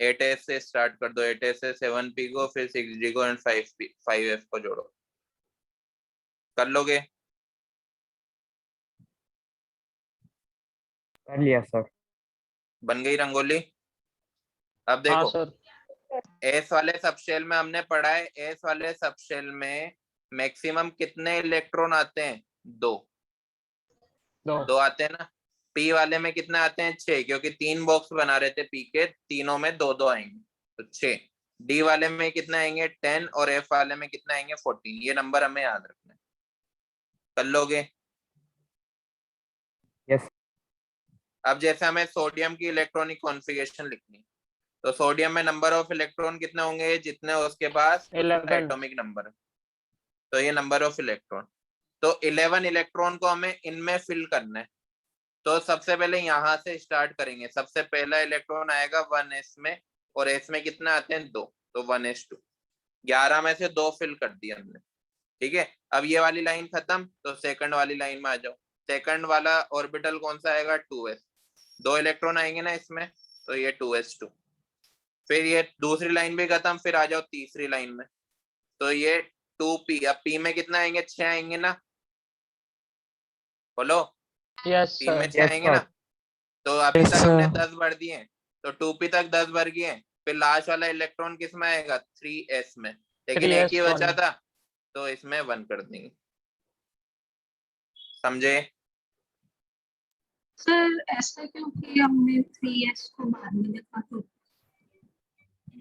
8s से स्टार्ट कर दो, 8s से 7p को, फिर 6d को एंड 5f को जोड़ो। कर लोगे? कर लिया सर। बन गई रंगोली? अब हाँ देखो, सर। एस वाले सबशेल में हमने पढ़ा है, एस वाले सबशेल में मैक्सिमम कितने इलेक्ट्रॉन आते हैं? दो आते हैं ना। पी वाले में कितने आते हैं? 6, क्योंकि 3 बॉक्स बना रहे थे पी के, तीनों में 2-2 आएंगे, तो 6। डी वाले में कितने आएंगे? 10, और एफ वाले में कितने आएंगे? 14। ये नंबर हमें याद रखना है। कर लोगे? यस। अब जैसे हमें सोडियम की इलेक्ट्रॉनिक कॉन्फ़िगरेशन लिखनी है, तो सोडियम में नंबर ऑफ इलेक्ट्रॉन कितने होंगे? जितने उसके पास 11। एटॉमिक नंबर है, तो ये नंबर ऑफ इलेक्ट्रॉन। तो 11 इलेक्ट्रॉन को हमें इनमें फिल करना है। तो सबसे पहले यहाँ से स्टार्ट करेंगे। सबसे पहला इलेक्ट्रॉन आएगा 1s में, और s में कितने आते हैं? 2, तो 1s2। 11 में से 2 फिल कर दिया हमने, ठीक है। अब ये वाली लाइन खत्म, तो सेकंड वाली लाइन में आ जाओ। सेकंड वाला ऑर्बिटल कौन सा आएगा? 2s। 2 इलेक्ट्रॉन आएंगे ना इसमें, तो ये 2s2। फिर ये दूसरी लाइन भी खत्म, फिर आ जाओ तीसरी लाइन में, तो ये 2p। अब p में कितना आएंगे? 6 आएंगे ना, बोलो। यस p में सर। 6 आएंगे ना, तो अभी Yes, तक हमने sir. 10 भर दिए, तो 2p तक 10 भर गए। फिर लास्ट वाला इलेक्ट्रॉन किस में आएगा? 3s में, लेकिन एक ही 3s1। बचा था, तो इसमें 1 कर देंगे। समझे? सर ऐसा क्योंकि हमने 3s को बाद में लिखा तो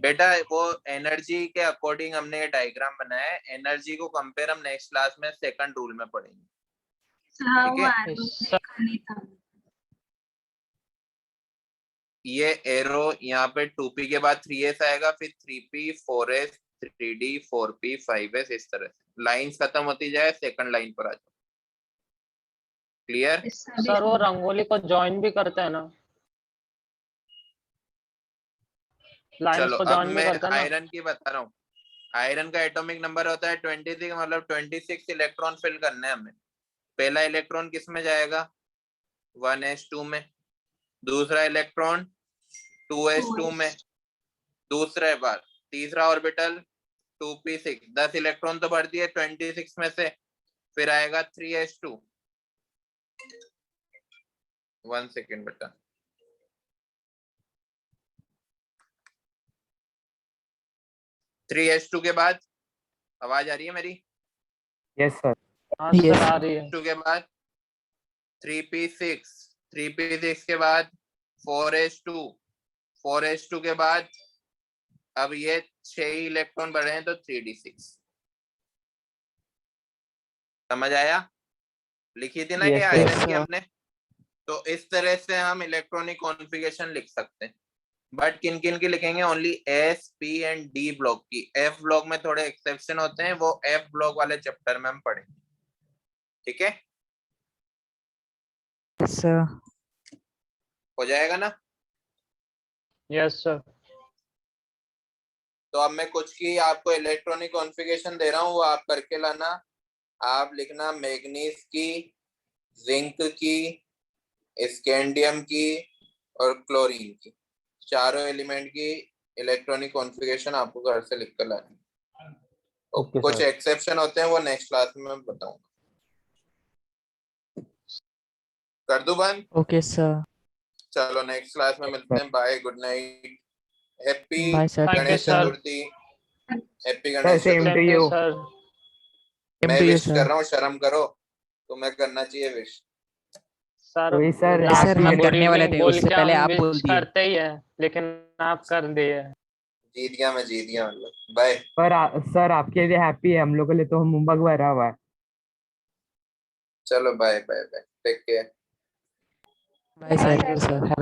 बेटा वो एनर्जी के अकॉर्डिंग हमने ये डायग्राम बनाया है। एनर्जी को कंपेयर हम नेक्स्ट क्लास में सेकंड रूल में पढ़ेंगे, हाँ ठीक वो है। आरो देखा नहीं था। ये एरो यहाँ पे 2p के बाद 3s आएगा, फिर 3p 4s 3d 4p 5s, इस तरह से लाइंस खत्म होती जाए, सेकंड लाइन पर आ जाओ। क्लियर? सर वो रंगोली को ज्वाइन भी करते हैं ना, लाइंस चलो को अब ज्वाइन भी मैं करते हैं ना। आयरन की बता रहा हूँ। आयरन का एटॉमिक नंबर होता है 26, मतलब 26 इलेक्ट्रॉन फिल करने हैं हमें। पहला इलेक्ट्रॉन किस में जाएगा? 1s2 में। दूसरा इलेक्ट्रॉन 2s2 में। दूसरा बार तीसरा ऑर्बिटल 2p6। 10 इलेक्ट्रॉन तो भर दिए 26 में से। फिर आएगा 3s2। 1 सेकेंड बेटा। थ्री S2 के बाद, आवाज आ रही है मेरी? Yes sir. हाँ Yes. सर आ रही है। 2 के बाद 3p6। 3p6 के बाद 4s2। 4s2 के बाद अब ये 6 इलेक्ट्रॉन बढ़े हैं, तो 3d6। समझ आया? लिखी थी ना Yes, ये sir. आयरन Yes, की sir. हमने। तो इस तरह से हम इलेक्ट्रॉनिक कॉन्फ़िगरेशन लिख सकते हैं। बट किन किन की लिखेंगे? Only S, P and D block की। एफ ब्लॉक में थोड़े एक्सेप्शन होते हैं, वो एफ ब्लॉक वाले चैप्टर में हम पढ़ेंगे, ठीक है। Yes, sir. हो जाएगा ना? Yes sir. तो अब मैं कुछ की आपको इलेक्ट्रॉनिक कॉन्फ़िगरेशन दे रहा हूँ, वो आप करके लाना। आप लिखना मैग्नीज की, जिंक की, स्कैंडियम की और क्लोरीन की, चारों एलिमेंट की इलेक्ट्रॉनिक कॉन्फ़िगरेशन आपको घर से लिख कर लानी। Okay, कुछ sir. एक्सेप्शन होते हैं, वो नेक्स्ट क्लास में मैं बताऊंगा। कर दूं बंद? Okay, sir. चलो नेक्स्ट क्लास में मिलते हैं। Bye, good night, happy Bye, sir. Thank you, Ganesh sir. Chaturthi. Happy Sir, Ganesh same Chaturthi. to you. Sir. Same मैं to you, विश sir. कर रहा हूँ, शर्म करो, तुम्हें करना चाहिए विश। सर वही सर, Yes, लास्ट sir, में हम गुड करने वाले इवनिंग थे, बोल उससे के पहले हम आप बोल विश दिए। करते ही है, लेकिन आप कर दिए। जीत गया मैं, जीत गया मतलब। बाय। सर आपके लिए हैप्पी है, हम लोग के लिए तो मुंबक भरा हुआ है। चलो bye bye bye, take care. Bye, sir. Thank you, Sir. sir. Have a